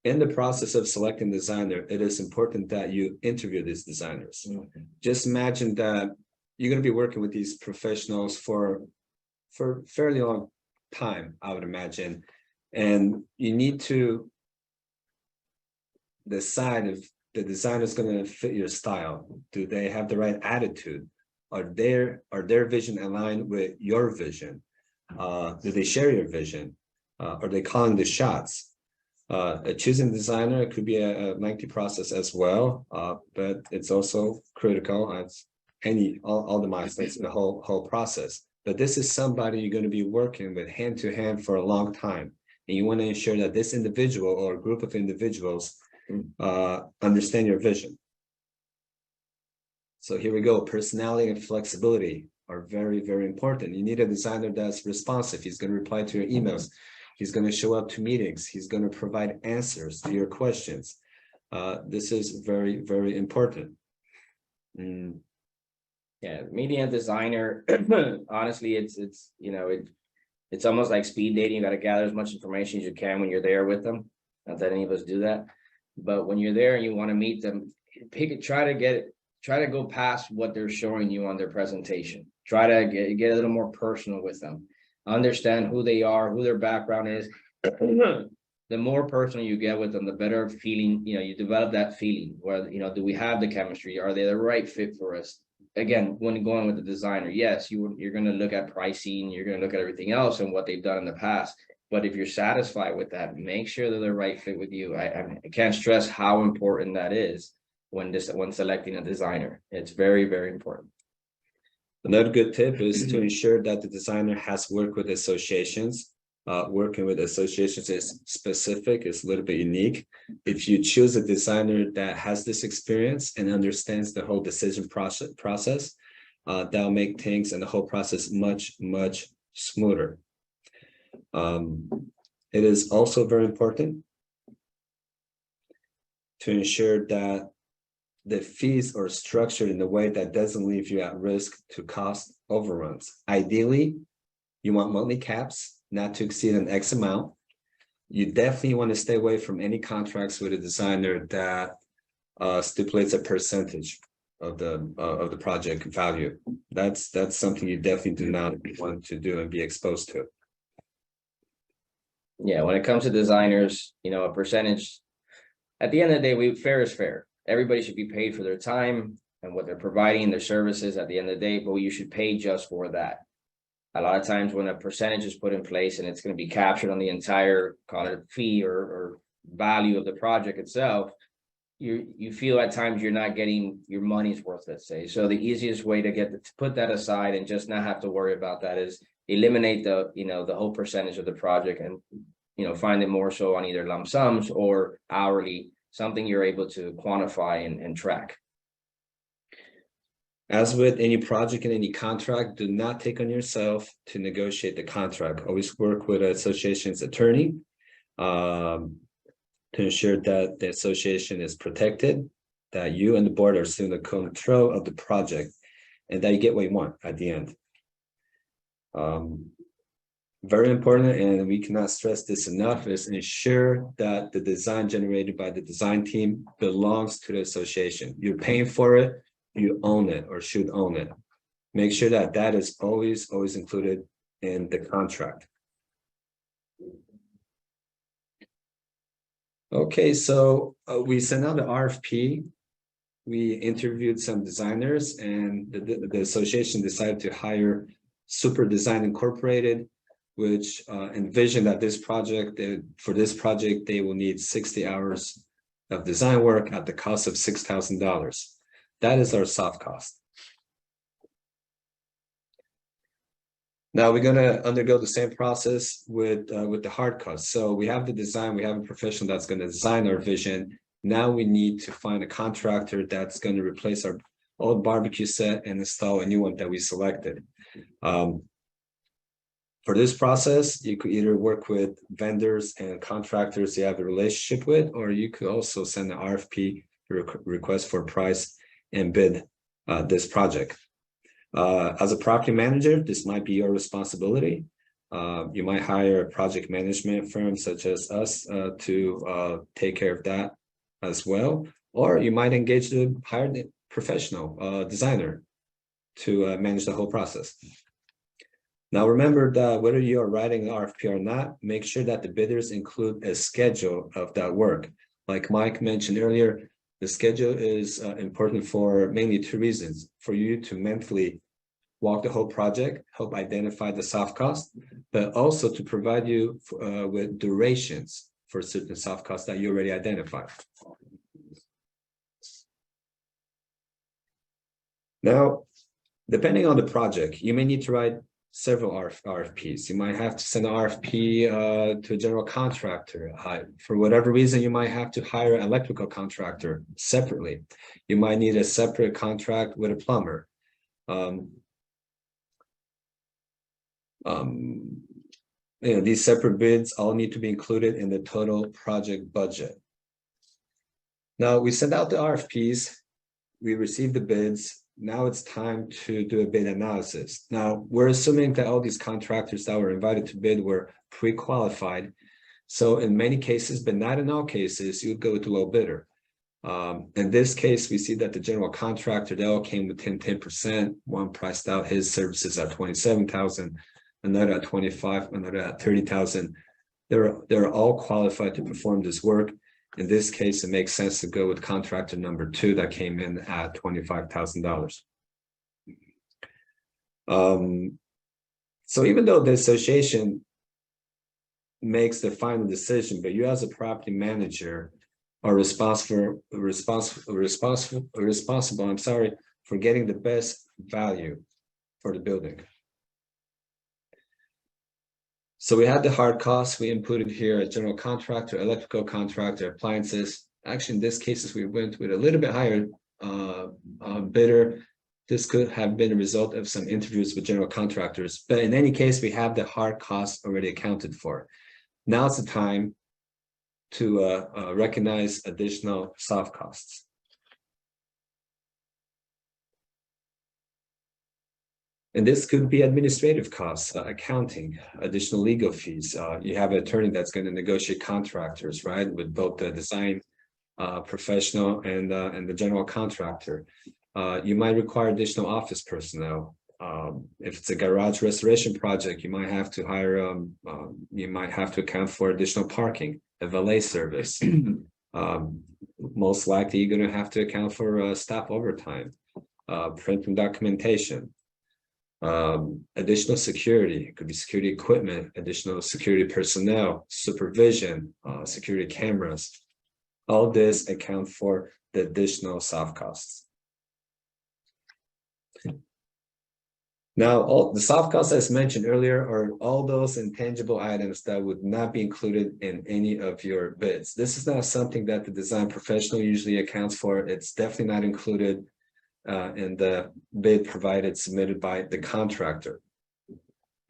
S9: In the process of selecting designer, it is important that you interview these designers.
S7: Okay.
S9: Just imagine that you're going to be working with these professionals for fairly long time, I would imagine, and you need to decide if the designer is going to fit your style. Do they have the right attitude? Are their vision aligned with your vision? Do they share your vision? Are they calling the shots? Choosing designer could be a lengthy process as well, but it's also critical as all the milestones in the whole process. But this is somebody you're going to be working with hand to hand for a long time, and you want to ensure that this individual or group of individuals understand your vision. So here we go. Personality and flexibility are very, very important. You need a designer that's responsive. He's going to reply to your emails. He's going to show up to meetings. He's going to provide answers to your questions. This is very, very important.
S7: Yeah, media designer, honestly, it's almost like speed dating. You got to gather as much information as you can when you're there with them. Not that any of us do that, but when you're there and you want to meet them, try to go past what they're showing you on their presentation. Try to get a little more personal with them. Understand who they are, who their background is. The more personal you get with them, the better feeling, you develop that feeling where, do we have the chemistry? Are they the right fit for us? Again, when going with the designer, yes, you're going to look at pricing, you're going to look at everything else and what they've done in the past. But if you're satisfied with that, make sure that they're the right fit with you. I can't stress how important that is when selecting a designer. It's very, very important.
S9: Another good tip is to ensure that the designer has worked with associations. Working with associations is specific, it's a little bit unique. If you choose a designer that has this experience and understands the whole decision process, that'll make things and the whole process much, much smoother. It is also very important to ensure that the fees are structured in a way that doesn't leave you at risk to cost overruns. Ideally, you want monthly caps, not to exceed an X amount. You definitely want to stay away from any contracts with a designer that stipulates a percentage of the project value. That's something you definitely do not want to do and be exposed to.
S7: Yeah, when it comes to designers, a percentage, at the end of the day, fair is fair. Everybody should be paid for their time and what they're providing, their services at the end of the day, but you should pay just for that. A lot of times when a percentage is put in place and it's going to be captured on the entire, call it fee or value of the project itself, you feel at times you're not getting your money's worth, let's say. So the easiest way to put that aside and just not have to worry about that is eliminate the whole percentage of the project and find it more so on either lump sums or hourly, something you're able to quantify and track.
S9: As with any project and any contract, do not take on yourself to negotiate the contract. Always work with an association's attorney to ensure that the association is protected, that you and the board are still in the control of the project, and that you get what you want at the end. Very important, and we cannot stress this enough, is ensure that the design generated by the design team belongs to the association. You're paying for it, you own it or should own it. Make sure that is always included in the contract. Okay, so we send out the RFP. we interviewed some designers, and the association decided to hire Super Design Incorporated, which envisioned that for this project, they will need 60 hours of design work at the cost of $6,000. That is our soft cost. Now we're gonna undergo the same process with the hard cost. So we have the design, we have a professional that's gonna design our vision. Now we need to find a contractor that's gonna replace our old barbecue set and install a new one that we selected. For this process, you could either work with vendors and contractors you have a relationship with, or you could also send an RFP, request for price, and bid this project. As a property manager, this might be your responsibility. You might hire a project management firm such as us to take care of that as well, or you might engage the hired professional designer to manage the whole process. Now remember that whether you are writing an RFP or not, make sure that the bidders include a schedule of that work. Like Mike mentioned earlier, the schedule is important for mainly two reasons: for you to mentally walk the whole project, help identify the soft cost, but also to provide you with durations for certain soft costs that you already identified. Now, depending on the project, you may need to write several RFPs. You might have to send an RFP to a general contractor. For whatever reason, you might have to hire an electrical contractor separately. You might need a separate contract with a plumber. These separate bids all need to be included in the total project budget. Now we send out the RFPs, we receive the bids. Now it's time to do a bid analysis. Now we're assuming that all these contractors that were invited to bid were pre-qualified. So in many cases, but not in all cases, you'd go with the low bidder. In this case, we see that the general contractor, they all came within 10%. One priced out his services at $27,000, another at $25,000, another at $30,000. They're all qualified to perform this work. In this case, it makes sense to go with contractor number 2 that came in at $25,000. So even though the association makes the final decision, but you as a property manager are responsible for getting the best value for the building. So we had the hard costs. We inputted here a general contractor, electrical contractor, appliances. Actually, in this case, we went with a little bit higher bidder. This could have been a result of some interviews with general contractors. But in any case, we have the hard costs already accounted for. Now's the time to recognize additional soft costs. And this could be administrative costs, accounting, additional legal fees. You have an attorney that's going to negotiate contractors, right, with both the design professional and the general contractor. You might require additional office personnel. If it's a garage restoration project, you might have to hire, you might have to account for additional parking, a valet service. Most likely, you're going to have to account for staff overtime, print and documentation. Additional security, it could be security equipment, additional security personnel, supervision, security cameras. All this account for the additional soft costs. Now, all the soft costs as mentioned earlier are all those intangible items that would not be included in any of your bids. This is not something that the design professional usually accounts for. It's definitely not included in the bid submitted by the contractor.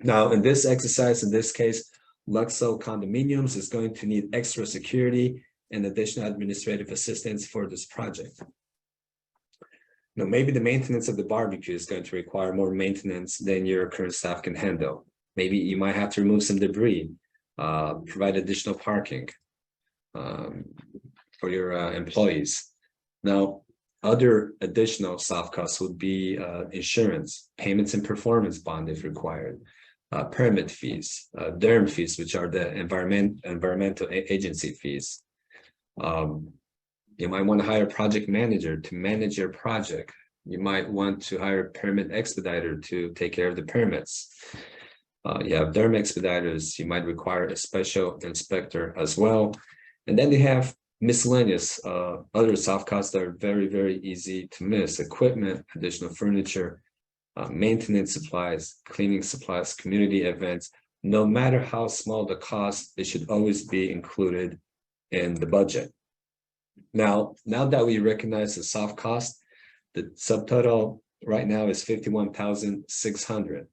S9: Now, in this exercise, in this case, Luxo Condominiums is going to need extra security and additional administrative assistance for this project. Now, maybe the maintenance of the barbecue is going to require more maintenance than your current staff can handle. Maybe you might have to remove some debris, provide additional parking for your employees. Now, other additional soft costs would be insurance, payments and performance bond if required, permit fees, DERM fees, which are the environmental agency fees. You might want to hire a project manager to manage your project. You might want to hire a permit expediter to take care of the permits. You have derm expediters. You might require a special inspector as well. And then they have miscellaneous other soft costs that are very, very easy to miss: equipment, additional furniture, maintenance supplies, cleaning supplies, community events. No matter how small the cost, it should always be included in the budget. Now that we recognize the soft cost, the subtotal right now is 51,600.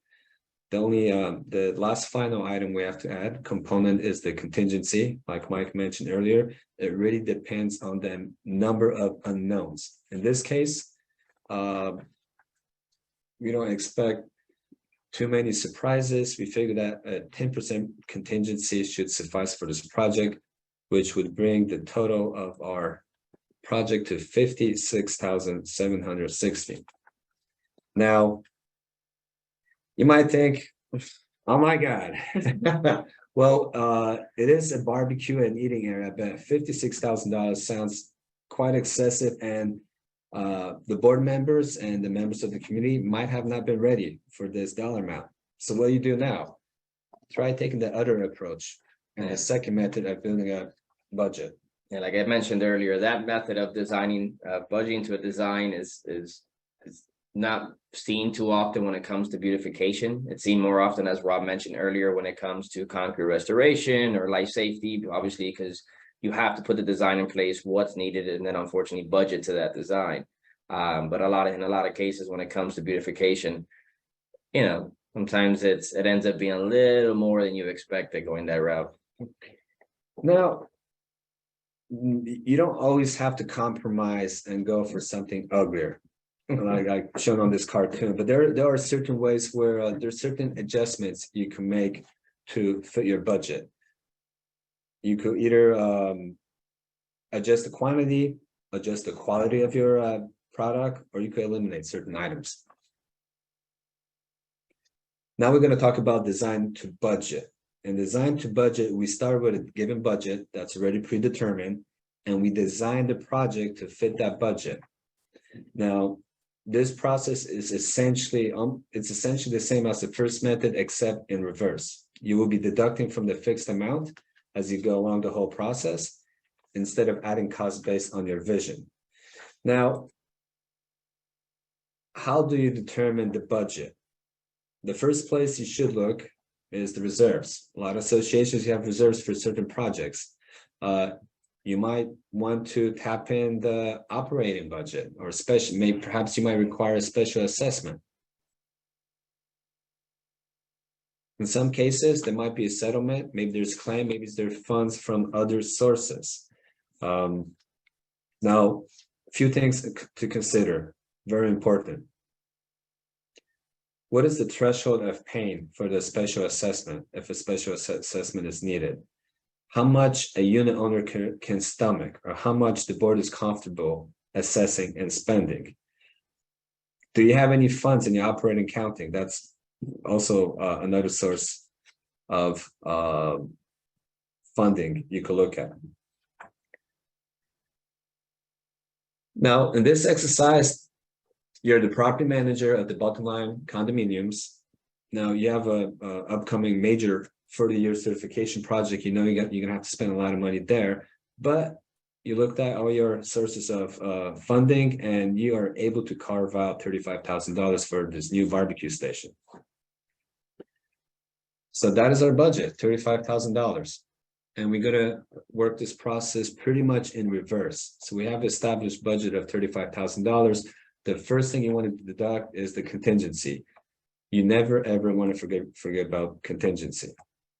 S9: The last final item we have to add component is the contingency. Like Mike mentioned earlier, it really depends on the number of unknowns. In this case, we don't expect too many surprises. We figured that a 10% contingency should suffice for this project, which would bring the total of our project to 56,760. Now, you might think, oh my God. Well, it is a barbecue and eating area, but $56,000 sounds quite excessive, and the board members and the members of the community might have not been ready for this dollar amount. So what do you do now? Try taking the other approach and the second method of building a budget.
S7: Yeah, like I mentioned earlier, that method of designing, budgeting to a design is not seen too often when it comes to beautification. It's seen more often, as Rob mentioned earlier, when it comes to concrete restoration or life safety, obviously, because you have to put the design in place, what's needed, and then unfortunately budget to that design. But in a lot of cases, when it comes to beautification, sometimes it ends up being a little more than you expected going that route.
S9: Now, you don't always have to compromise and go for something uglier, like shown on this cartoon, but there are certain ways where there's certain adjustments you can make to fit your budget. You could either adjust the quantity, adjust the quality of your product, or you could eliminate certain items. Now we're going to talk about design to budget. In design to budget, we start with a given budget that's already predetermined, and we design the project to fit that budget. Now, this process is essentially the same as the first method, except in reverse. You will be deducting from the fixed amount as you go along the whole process, instead of adding costs based on your vision. Now, how do you determine the budget? The first place you should look is the reserves. A lot of associations, you have reserves for certain projects. You might want to tap in the operating budget, or perhaps you might require a special assessment. In some cases, there might be a settlement, maybe there's claim, maybe there's funds from other sources. Now, a few things to consider, very important. What is the threshold of pain for the special assessment, if a special assessment is needed? How much a unit owner can stomach, or how much the board is comfortable assessing and spending? Do you have any funds in your operating accounting? That's also another source of funding you could look at. Now, in this exercise, you're the property manager of the bottom line condominiums. Now you have a upcoming major 40-year certification project. You're gonna have to spend a lot of money there, but you looked at all your sources of funding, and you are able to carve out $35,000 for this new barbecue station. So that is our budget, $35,000. And we're gonna work this process pretty much in reverse. So we have established budget of $35,000. The first thing you want to deduct is the contingency. You never ever want to forget about contingency.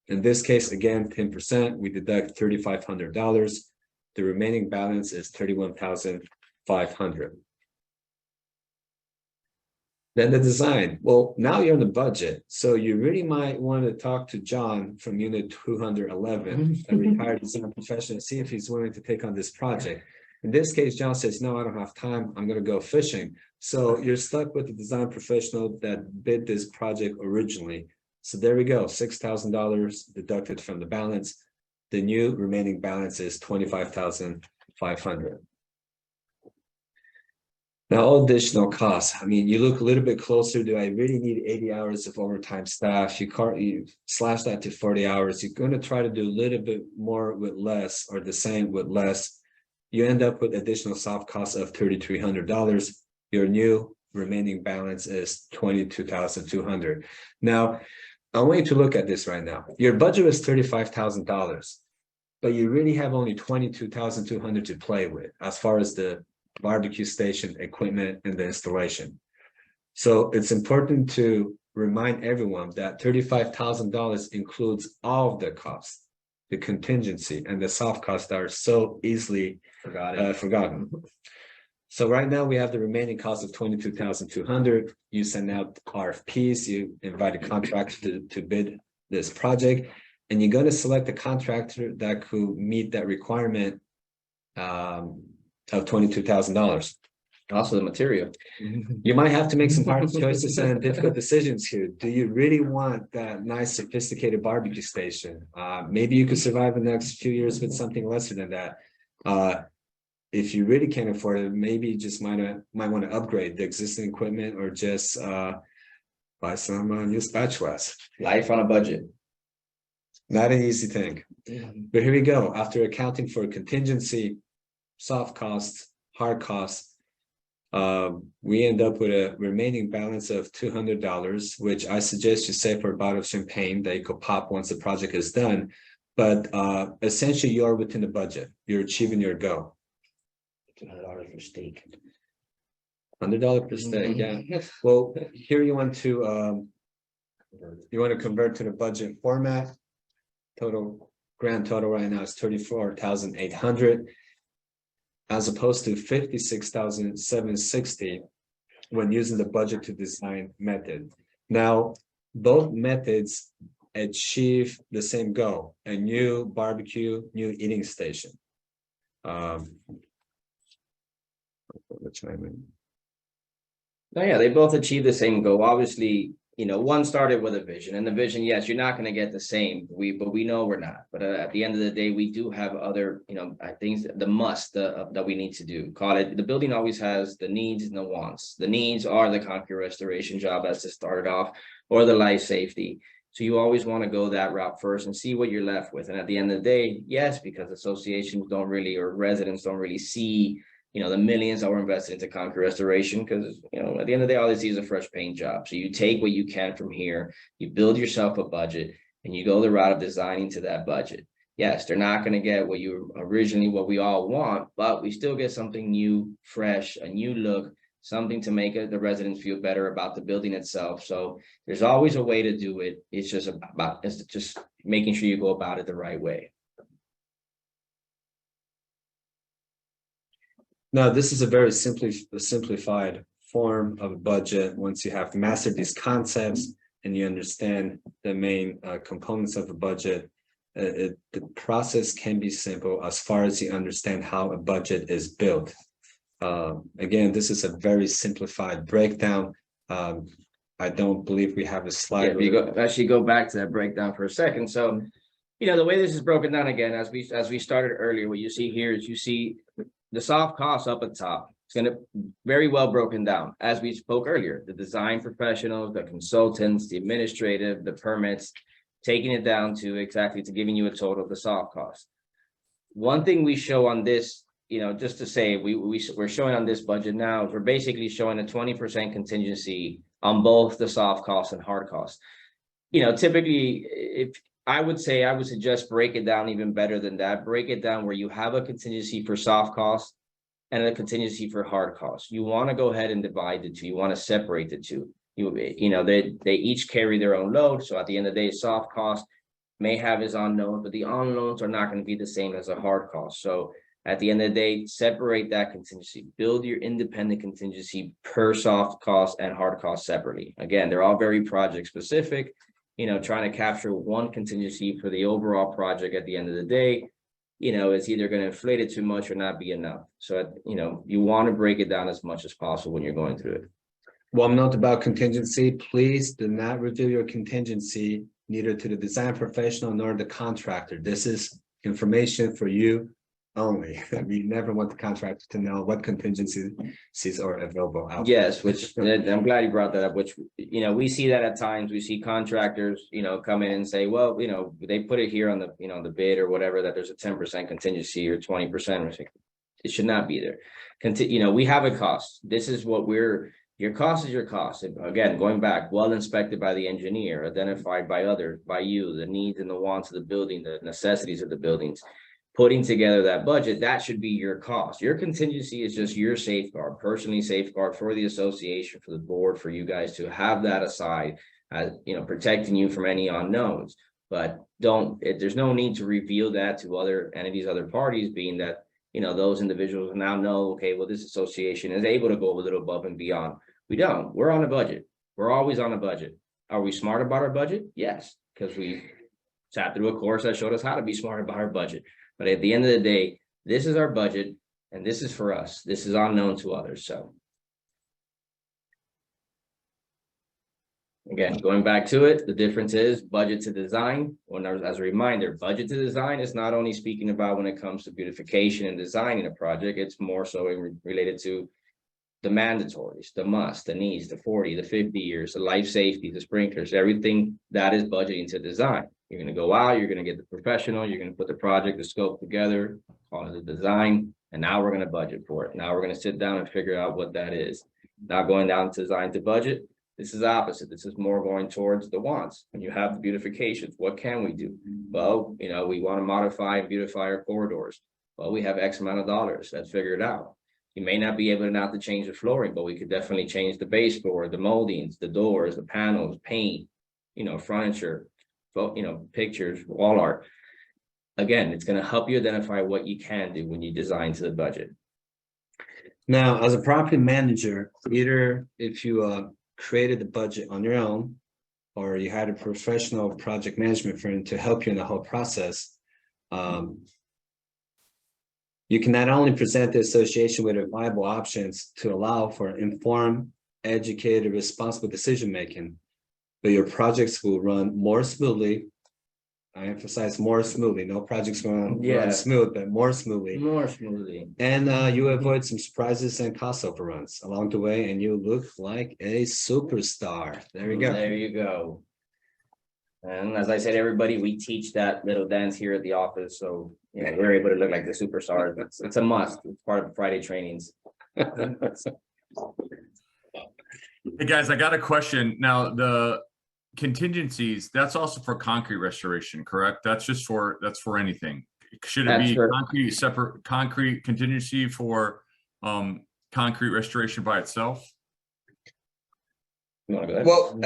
S9: In this case, again, 10%, we deduct $3,500. The remaining balance is $31,500. Then the design. Well, now you're on the budget, so you really might want to talk to John from Unit 211, a retired design professional, see if he's willing to take on this project. In this case, John says, no, I don't have time. I'm going to go fishing. So you're stuck with the design professional that bid this project originally. So there we go, $6,000 deducted from the balance. The new remaining balance is $25,500. Now, all additional costs, I mean, you look a little bit closer, do I really need 80 hours of overtime staff? You slash that to 40 hours, you're going to try to do a little bit more with less or the same with less. You end up with additional soft costs of $3,300. Your new remaining balance is $22,200. Now, I want you to look at this right now. Your budget was $35,000, but you really have only $22,200 to play with as far as the barbecue station equipment and the installation. So it's important to remind everyone that $35,000 includes all of the costs, the contingency and the soft costs that are so easily forgotten. So right now we have the remaining cost of $22,200. You send out RFPs, you invite a contractor to bid this project, and you're going to select a contractor that could meet that requirement of $22,000.
S7: Also the material.
S9: You might have to make some hard choices and difficult decisions here. Do you really want that nice sophisticated barbecue station? Maybe you could survive the next few years with something lesser than that. If you really can't afford it, maybe you just might want to upgrade the existing equipment or just buy some new spatulas.
S7: Life on a budget.
S9: Not an easy thing. But here we go. After accounting for contingency, soft costs, hard costs, we end up with a remaining balance of $200, which I suggest you save for a bottle of champagne that you could pop once the project is done. But essentially, you are within the budget. You're achieving your goal.
S7: $200 for steak.
S9: $100 per steak, yeah. Well, here you want to convert to the budget format. Grand total right now is $34,800. as opposed to $56,760 when using the budget to design method. Now, both methods achieve the same goal, a new barbecue, new eating station.
S7: Oh, yeah, they both achieve the same goal. Obviously, you know, one started with a vision, and the vision, yes, you're not going to get the same. But we know we're not. But at the end of the day, we do have other, you know, things, the must that we need to do. Call it, the building always has the needs and the wants. The needs are the concrete restoration job as it started off, or the life safety. So you always want to go that route first and see what you're left with. And at the end of the day, yes, because associations don't really, or residents don't really see, you know, the millions that were invested into concrete restoration, because, you know, at the end of the day, all they see is a fresh paint job. So you take what you can from here, you build yourself a budget, and you go the route of designing to that budget. Yes, they're not going to get what you originally, what we all want, but we still get something new, fresh, a new look, something to make the residents feel better about the building itself. So there's always a way to do it. It's just making sure you go about it the right way.
S9: Now, this is a very simplified form of a budget. Once you have mastered these concepts and you understand the main components of a budget, the process can be simple as far as you understand how a budget is built. Again, this is a very simplified breakdown. I don't believe we have a slide.
S7: Yeah, actually go back to that breakdown for a second. So, you know, the way this is broken down again, as we started earlier, what you see here is you see the soft costs up at top. It's going to very well broken down. As we spoke earlier, the design professionals, the consultants, the administrative, the permits, taking it down to exactly to giving you a total of the soft cost. One thing we show on this, you know, just to say we're showing on this budget now, we're basically showing a 20% contingency on both the soft costs and hard costs. You know, typically, if I would suggest break it down even better than that. Break it down where you have a contingency for soft costs and a contingency for hard costs. You want to go ahead and divide the two. You want to separate the two. You know, they each carry their own load. So at the end of the day, soft cost may have its unknown, but the unknowns are not going to be the same as a hard cost. So at the end of the day, separate that contingency. Build your independent contingency per soft cost and hard cost separately. Again, they're all very project specific. You know, trying to capture one contingency for the overall project at the end of the day, you know, it's either going to inflate it too much or not be enough. So, you know, you want to break it down as much as possible when you're going through it.
S9: Well, note about contingency, please do not reveal your contingency neither to the design professional nor the contractor. This is information for you only. We never want the contractor to know what contingencies are available out.
S7: Yes, which I'm glad you brought that up, which, we see that at times. We see contractors, come in and say, well, they put it here on the, the bid or whatever, that there's a 10% contingency or 20%. It should not be there. We have a cost. This is what your cost is your cost. And again, going back, well inspected by the engineer, identified by others, by you, the needs and the wants of the building, the necessities of the buildings. Putting together that budget, that should be your cost. Your contingency is just your safeguard, personally safeguard for the association, for the board, for you guys to have that aside, as protecting you from any unknowns. But there's no need to reveal that to other entities, other parties, being that, those individuals now know, okay, well, this association is able to go a little above and beyond. We don't. We're on a budget. We're always on a budget. Are we smart about our budget? Yes, because we sat through a course that showed us how to be smart about our budget. But at the end of the day, this is our budget, and this is for us. This is unknown to others. So again, going back to it, the difference is budget to design. As a reminder, budget to design is not only speaking about when it comes to beautification and designing a project, it's more so related to the mandatories, the must, the needs, the 40, the 50 years, the life safety, the sprinklers, everything that is budgeting to design. You're going to go out, you're going to get the professional, you're going to put the project, the scope together, call it a design, and now we're going to budget for it. Now we're going to sit down and figure out what that is. Not going down to design to budget. This is opposite. This is more going towards the wants. When you have the beautifications, what can we do? Well, we want to modify and beautify our corridors. Well, we have X amount of dollars. Let's figure it out. You may not be able to change the flooring, but we could definitely change the base floor, the moldings, the doors, the panels, paint, furniture, pictures, wall art. Again, it's going to help you identify what you can do when you design to the budget.
S9: Now, as a property manager, either if you created the budget on your own, or you had a professional project management firm to help you in the whole process, you can not only present the association with viable options to allow for informed, educated, responsible decision-making, but your projects will run more smoothly. I emphasize more smoothly. No projects going to run smooth, but more smoothly.
S7: More smoothly.
S9: And you avoid some surprises and cost overruns along the way, and you look like a superstar. There you go.
S7: There you go. And as I said, everybody, we teach that little dance here at the office. So, we're able to look like the superstars. It's a must. It's part of Friday trainings.
S3: Hey guys, I got a question. Now, the contingencies, that's also for concrete restoration, correct? That's for anything. Should it be separate concrete contingency for concrete restoration by itself?
S7: You want to go ahead?
S9: Well,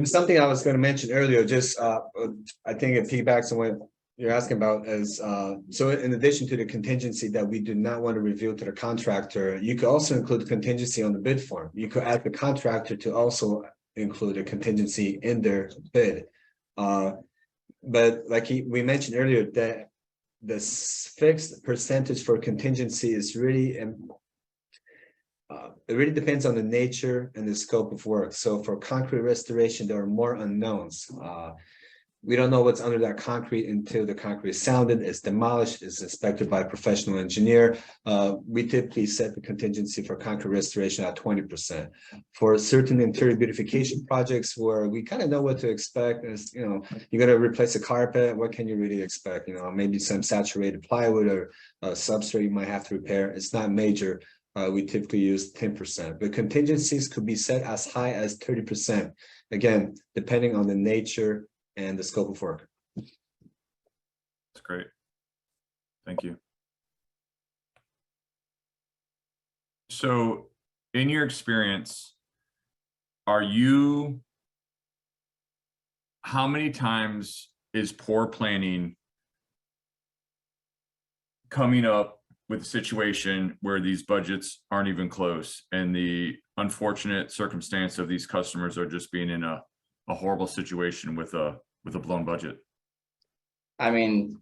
S9: something I was going to mention earlier, just I think it piggybacks on what you're asking about is, so in addition to the contingency that we do not want to reveal to the contractor, you could also include contingency on the bid form. You could ask the contractor to also include a contingency in their bid. But like we mentioned earlier, that the fixed percentage for contingency is really, it really depends on the nature and the scope of work. So for concrete restoration, there are more unknowns. We don't know what's under that concrete until the concrete is sounded, is demolished, is inspected by a professional engineer. We typically set the contingency for concrete restoration at 20%. For certain interior beautification projects where we kind of know what to expect, is, you're going to replace a carpet, what can you really expect? Maybe some saturated plywood or substrate you might have to repair. It's not major. We typically use 10%, but contingencies could be set as high as 30%. Again, depending on the nature and the scope of work.
S3: That's great. Thank you. So in your experience, how many times is poor planning coming up with a situation where these budgets aren't even close, and the unfortunate circumstance of these customers are just being in a horrible situation with a blown budget?
S7: I mean,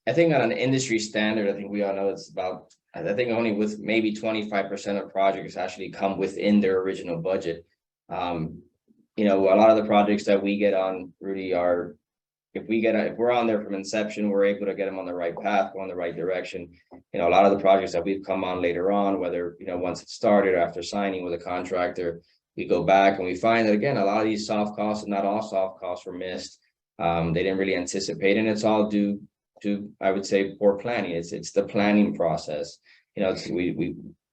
S7: I think on an industry standard, I think we all know it's about, I think only with maybe 25% of projects actually come within their original budget. A lot of the projects that we get on, Rudy, are, if we're on there from inception, we're able to get them on the right path, go in the right direction. You know, a lot of the projects that we've come on later on, whether, you know, once it's started or after signing with a contractor, we go back and we find that, again, a lot of these soft costs, and not all soft costs, were missed. They didn't really anticipate, and it's all due to, I would say, poor planning. It's the planning process. You know,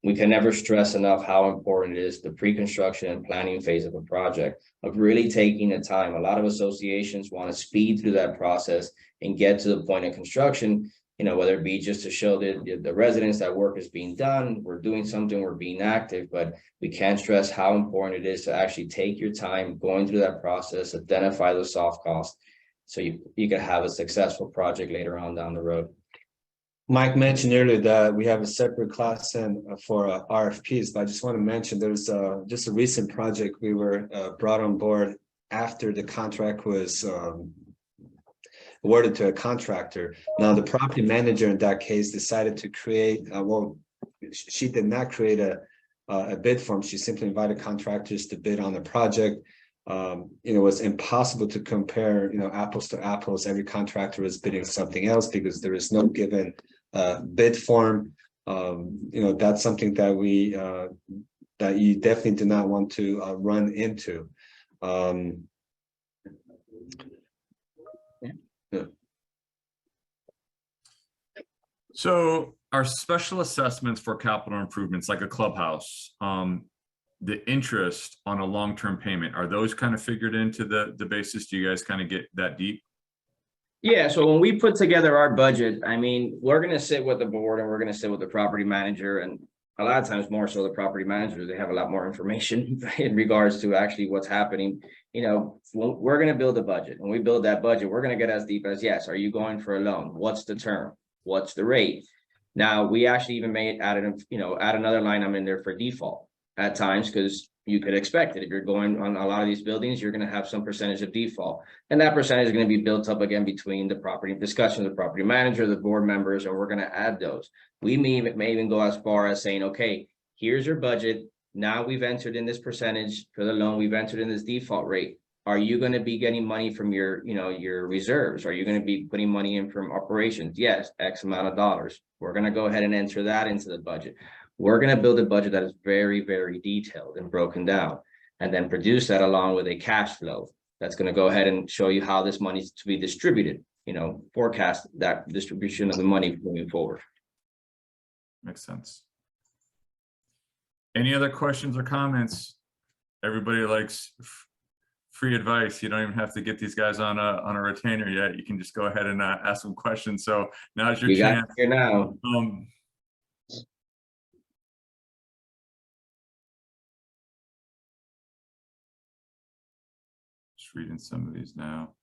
S7: we can never stress enough how important it is, the pre-construction and planning phase of a project, of really taking the time. A lot of associations want to speed through that process and get to the point of construction, you know, whether it be just to show the residents that work is being done, we're doing something, we're being active, but we can't stress how important it is to actually take your time going through that process, identify those soft costs, so you can have a successful project later on down the road.
S9: Mike mentioned earlier that we have a separate class in for RFPs, but I just want to mention there's just a recent project we were brought on board after the contract was awarded to a contractor. Now, the property manager in that case decided to create, well, she did not create a bid form. She simply invited contractors to bid on the project. You know, it was impossible to compare, you know, apples to apples. Every contractor was bidding something else because there is no given bid form. You know, that's something that we that you definitely do not want to run into. Yeah.
S3: So our special assessments for capital improvements, like a clubhouse, the interest on a long-term payment, are those kind of figured into the basis? Do you guys kind of get that deep?
S7: Yeah, so when we put together our budget, I mean, we're going to sit with the board and we're going to sit with the property manager, and a lot of times more so the property managers, they have a lot more information in regards to actually what's happening. You know, we're going to build a budget. When we build that budget, we're going to get as deep as, yes, are you going for a loan? What's the term? What's the rate? Now, we actually even add another line I'm in there for default at times, because you could expect it. If you're going on a lot of these buildings, you're going to have some percentage of default, and that percentage is going to be built up again between the property discussion, the property manager, the board members, and we're going to add those. We may even go as far as saying, okay, here's your budget. Now we've entered in this percentage for the loan. We've entered in this default rate. Are you going to be getting money from your, you know, your reserves? Are you going to be putting money in from operations? Yes, X amount of dollars. We're going to go ahead and enter that into the budget. We're going to build a budget that is very, very detailed and broken down, and then produce that along with a cash flow that's going to go ahead and show you how this money is to be distributed, you know, forecast that distribution of the money moving forward.
S3: Makes sense. Any other questions or comments? Everybody likes free advice. You don't even have to get these guys on a retainer yet. You can just go ahead and ask them questions. So now's your chance.
S7: Here now.
S3: Just reading some of these now.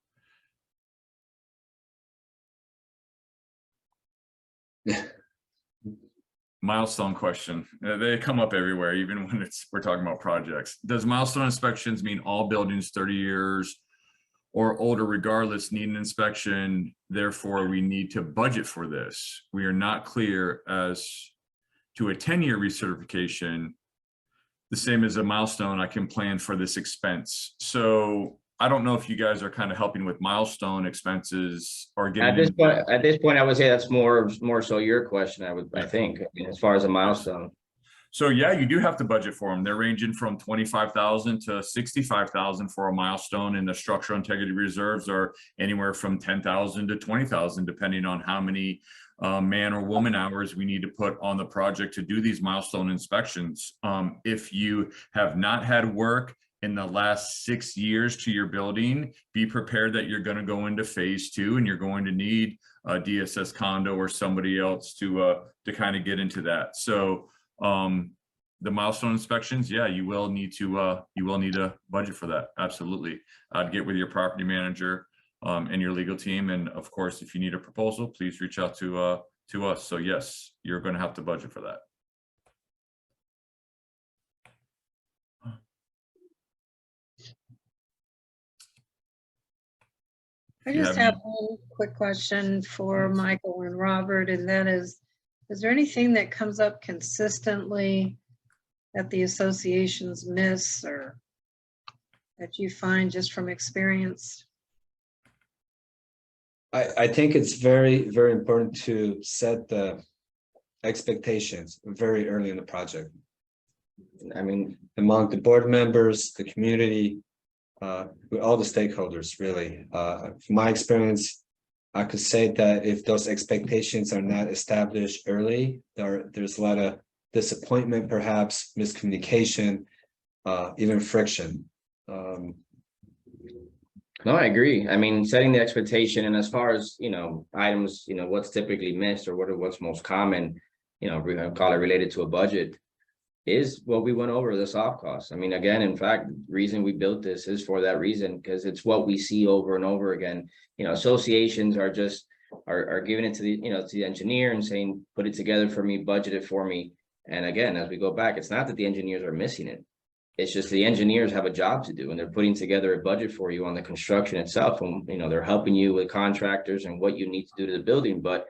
S3: Milestone question. They come up everywhere, even when we're talking about projects. Does milestone inspections mean all buildings 30 years or older regardless need an inspection? Therefore, we need to budget for this. We are not clear as to a 10-year recertification, the same as a milestone. I can plan for this expense. So I don't know if you guys are kind of helping with milestone expenses or getting
S7: at this point, I would say that's more so your question. I think, as far as a milestone.
S3: So yeah, you do have to budget for them. They're ranging from 25,000 to 65,000 for a milestone, and the structural integrity reserves are anywhere from 10,000 to 20,000, depending on how many man or woman hours we need to put on the project to do these milestone inspections. If you have not had work in the last 6 years to your building, be prepared that you're going to go into phase 2 and you're going to need a DSS Condo or somebody else to kind of get into that. So the milestone inspections, yeah, you will need to budget for that. Absolutely. I'd get with your property manager and your legal team, and of course, if you need a proposal, please reach out to us. So yes, you're going to have to budget for that.
S1: I just have one quick question for Michael and Robert, and that is there anything that comes up consistently that the associations miss or that you find just from experience?
S9: I think it's very, very important to set the expectations very early in the project. I mean, among the board members, the community, with all the stakeholders, really. From my experience, I could say that if those expectations are not established early, there's a lot of disappointment, perhaps miscommunication, even friction.
S7: No, I agree. I mean, setting the expectation, and as far as, items, what's typically missed or what's most common, we're gonna call it related to a budget, is what we went over, the soft costs. I mean, again, in fact, the reason we built this is for that reason, because it's what we see over and over again. Associations are just are giving it to the, to the engineer and saying, put it together for me, budget it for me. And again, as we go back, it's not that the engineers are missing it. It's just the engineers have a job to do, and they're putting together a budget for you on the construction itself. And, they're helping you with contractors and what you need to do to the building, but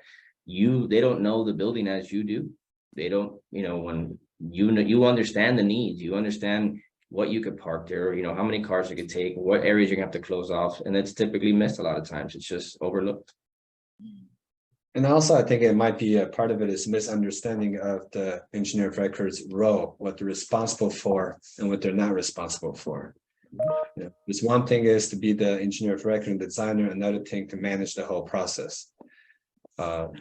S7: they don't know the building as you do. They don't, when you understand the needs, you understand what you could park there, how many cars you could take, what areas you're gonna have to close off. And it's typically missed a lot of times. It's just overlooked.
S9: And also, I think it might be a part of it is misunderstanding of the engineer of record's role, what they're responsible for and what they're not responsible for. This one thing is to be the engineer of record and designer, another thing to manage the whole process.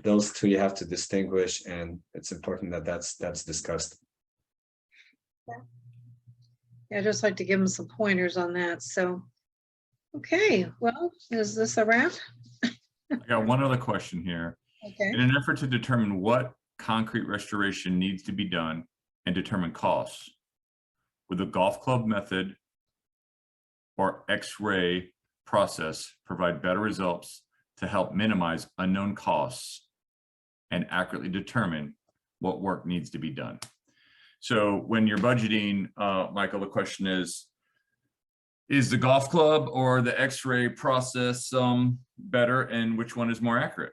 S9: Those two you have to distinguish, and it's important that that's discussed.
S1: Yeah, I'd just like to give them some pointers on that. So, okay, well, is this a wrap?
S3: I got one other question here.
S1: Okay.
S3: In an effort to determine what concrete restoration needs to be done and determine costs, would the golf club method or X-ray process provide better results to help minimize unknown costs and accurately determine what work needs to be done? So when you're budgeting, Michael, the question is the golf club or the X-ray process better, and which one is more accurate?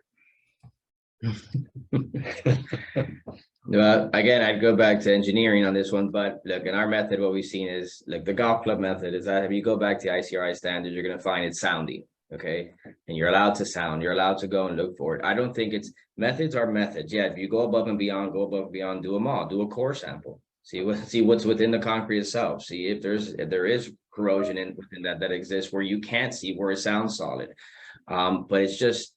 S7: Well, again, I'd go back to engineering on this one, but look, in our method, what we've seen is like the golf club method is that if you go back to ICRI standards, you're going to find it sounding. Okay. And you're allowed to sound, you're allowed to go and look for it. I don't think methods are methods. Yeah. If you go above and beyond, do them all, do a core sample, see what's within the concrete itself. See if there is corrosion within that exists where you can't see where it sounds solid. But it's just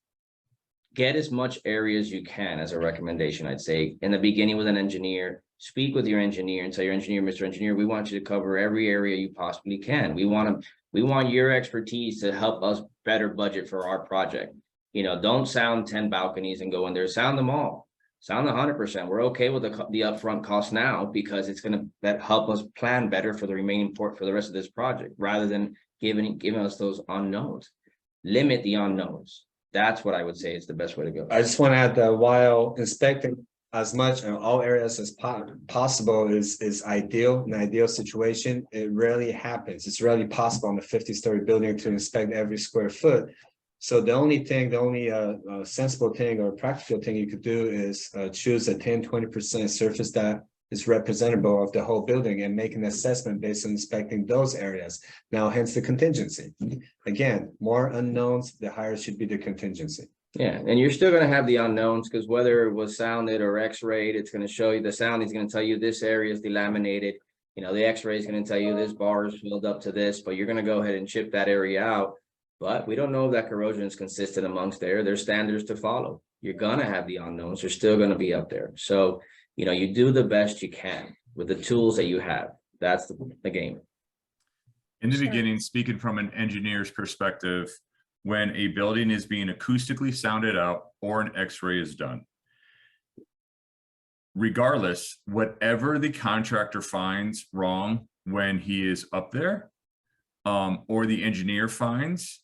S7: get as much area as you can as a recommendation. I'd say in the beginning with an engineer, speak with your engineer and tell your engineer, Mr. Engineer, we want you to cover every area you possibly can. We want your expertise to help us better budget for our project. Don't sound 10 balconies and go in there, sound them all. Sound 100%. We're okay with the upfront cost now because it's going to help us plan better for the remaining for the rest of this project, rather than giving us those unknowns. Limit the unknowns. That's what I would say is the best way to go.
S9: I just want to add that while inspecting as much in all areas as possible is ideal, an ideal situation, it rarely happens. It's rarely possible on a 50-story building to inspect every square foot. So the only sensible thing or practical thing you could do is choose a 10-20% surface that is representable of the whole building and make an assessment based on inspecting those areas. Now, hence the contingency. Again, more unknowns, the higher should be the contingency.
S7: Yeah, and you're still going to have the unknowns because whether it was sounded or X-rayed, it's going to show you the sound is going to tell you this area is delaminated. The X-ray is going to tell you this bar is filled up to this, but you're going to go ahead and chip that area out. But we don't know if that corrosion is consistent amongst there. There's standards to follow. You're going to have the unknowns. They're still going to be up there. So, you do the best you can with the tools that you have. That's the game.
S3: In the beginning, speaking from an engineer's perspective, when a building is being acoustically sounded out or an X-ray is done, regardless, whatever the contractor finds wrong when he is up there, or the engineer finds,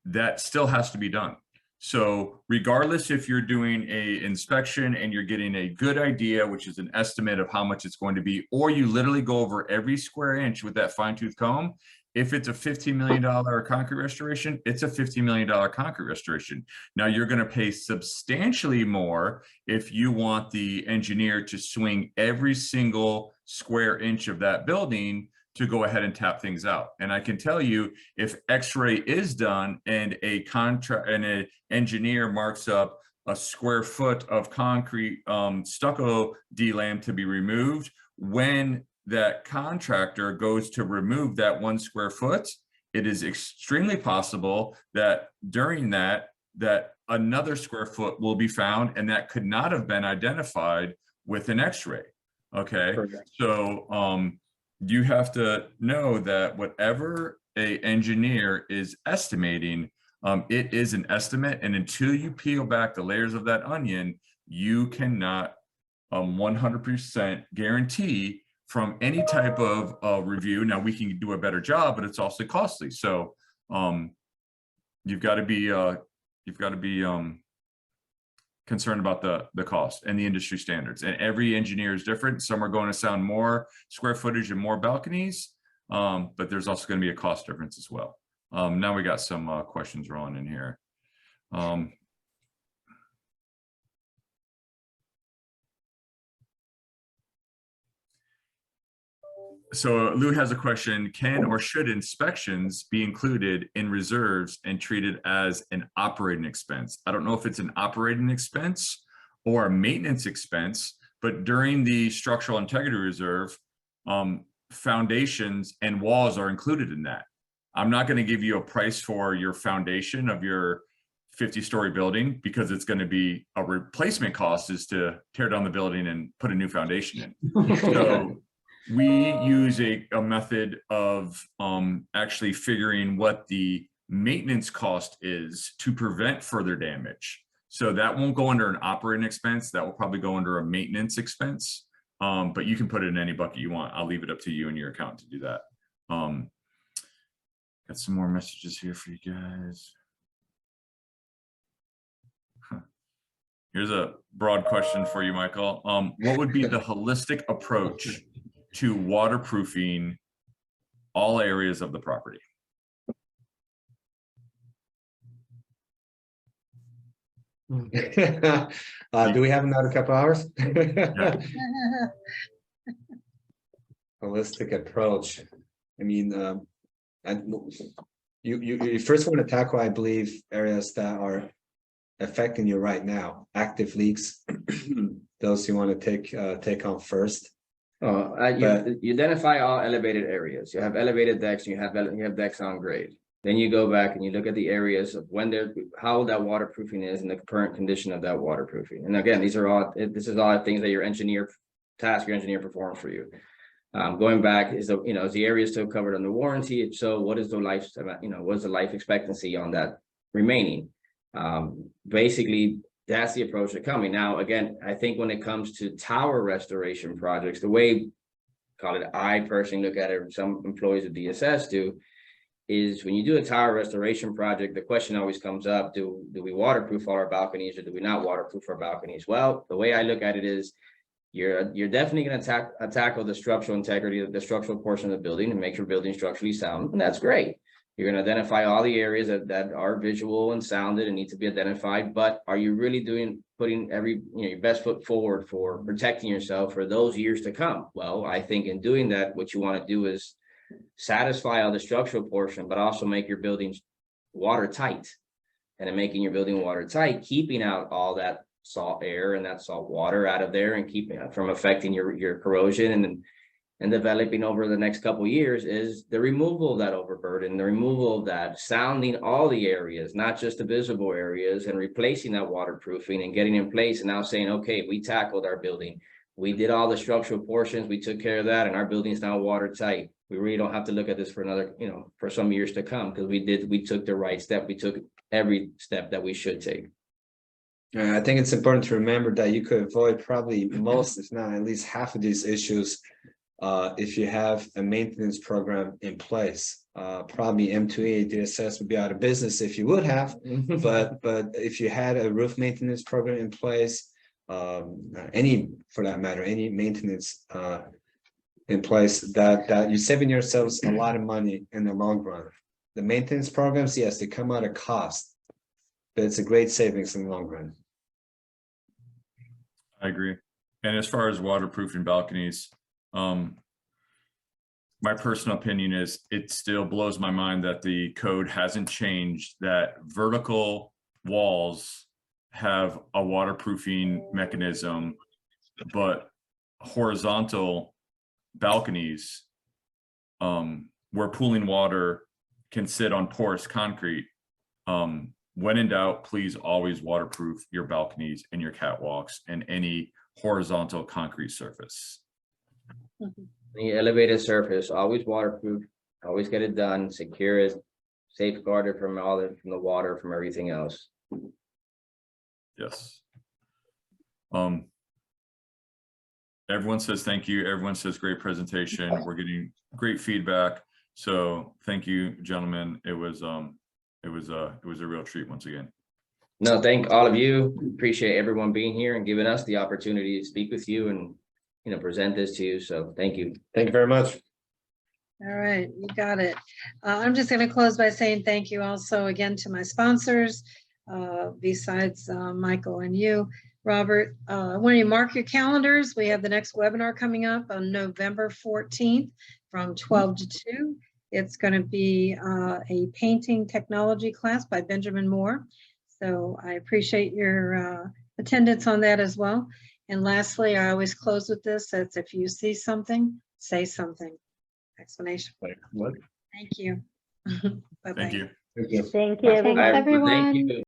S3: that still has to be done. So regardless if you're doing a inspection and you're getting a good idea, which is an estimate of how much it's going to be, or you literally go over every square inch with that fine tooth comb, if it's a $15 million concrete restoration, it's a $50 million concrete restoration. Now you're going to pay substantially more if you want the engineer to swing every single square inch of that building to go ahead and tap things out. And I can tell you, if X-ray is done and an engineer marks up a square foot of concrete stucco D-lam to be removed, when that contractor goes to remove that 1 square foot, it is extremely possible that during that another square foot will be found, and that could not have been identified with an X-ray. Okay,
S7: Correct.
S3: so you have to know that whatever a engineer is estimating, it is an estimate, and until you peel back the layers of that onion, you cannot 100% guarantee from any type of review. Now we can do a better job, but it's also costly. So you've got to be concerned about the cost and the industry standards. And every engineer is different. Some are going to sound more square footage and more balconies, but there's also going to be a cost difference as well. Now we got some questions rolling in here. So Lou has a question: can or should inspections be included in reserves and treated as an operating expense? I don't know if it's an operating expense or a maintenance expense, but during the structural integrity reserve, foundations and walls are included in that. I'm not going to give you a price for your foundation of your 50-story building, because it's going to be a replacement cost is to tear down the building and put a new foundation in. So we use a method of actually figuring what the maintenance cost is to prevent further damage. So that won't go under an operating expense. That will probably go under a maintenance expense. But you can put it in any bucket you want. I'll leave it up to you and your account to do that. Got some more messages here for you guys. Here's a broad question for you, Michael. What would be the holistic approach to waterproofing all areas of the property?
S9: Do we have another couple hours? Holistic approach. I mean, you first want to tackle, I believe, areas that are affecting you right now. Active leaks, those you want to take on first.
S7: You identify all elevated areas. You have elevated decks, and you have decks on grade. Then you go back and you look at the areas of how that waterproofing is and the current condition of that waterproofing. And again, this is all things that your engineer performs for you. Going back, is the area still covered under warranty? If so, what is the life expectancy on that remaining? Basically, that's the approach to coming. Now, again, I think when it comes to tower restoration projects, the way, I personally look at it, some employees of DSS do, is when you do a tower restoration project, the question always comes up, do we waterproof all our balconies, or do we not waterproof our balconies? Well, the way I look at it is, you're definitely going to tackle the structural integrity of the structural portion of the building and make your building structurally sound, and that's great. You're going to identify all the areas that are visual and sounded and need to be identified, but are you really putting your best foot forward for protecting yourself for those years to come? Well, I think in doing that, what you want to do is satisfy all the structural portion, but also make your buildings watertight. And in making your building watertight, keeping out all that salt air and that salt water out of there and keeping it from affecting your corrosion and developing over the next couple of years, is the removal of that overburden, the removal of that, sounding all the areas, not just the visible areas, and replacing that waterproofing and getting in place, and now saying, okay, we tackled our building. We did all the structural portions, we took care of that, and our building is now watertight. We really don't have to look at this for another, for some years to come, because we took the right step. We took every step that we should take.
S9: I think it's important to remember that you could avoid probably most, if not at least half of these issues, if you have a maintenance program in place. Probably M2E, DSS would be out of business if you would have, but if you had a roof maintenance program in place, for that matter, any maintenance in place, that you're saving yourselves a lot of money in the long run. The maintenance programs, yes, they come at a cost, but it's a great savings in the long run. I
S3: agree. And as far as waterproofing balconies, my personal opinion is it still blows my mind that the code hasn't changed, that vertical walls have a waterproofing mechanism, but horizontal balconies, where pooling water can sit on porous concrete. When in doubt, please always waterproof your balconies and your catwalks and any horizontal concrete surface.
S7: The elevated surface, always waterproof, always get it done, secure it, safeguarded from from the water, from everything else.
S3: Yes. Everyone says thank you. Everyone says great presentation. We're getting great feedback. So thank you, gentlemen. It was a real treat once again.
S7: No, thank all of you. Appreciate everyone being here and giving us the opportunity to speak with you and, you know, present this to you. So thank you.
S9: Thank you very much.
S1: All right, you got it. I'm just going to close by saying thank you also again to my sponsors, besides Michael and you, Robert. I want you to mark your calendars. We have the next webinar coming up on November 14th from 12 to 2. It's going to be a painting technology class by Benjamin Moore. So I appreciate your attendance on that as well. And lastly, I always close with this. That's if you see something, say something. Explanation.
S9: What?
S1: Thank you. Bye-bye.
S3: Thank you.
S7: Thank you.
S6: Thank you,
S2: Thanks,
S6: everyone.
S2: everyone.
S7: Thank you.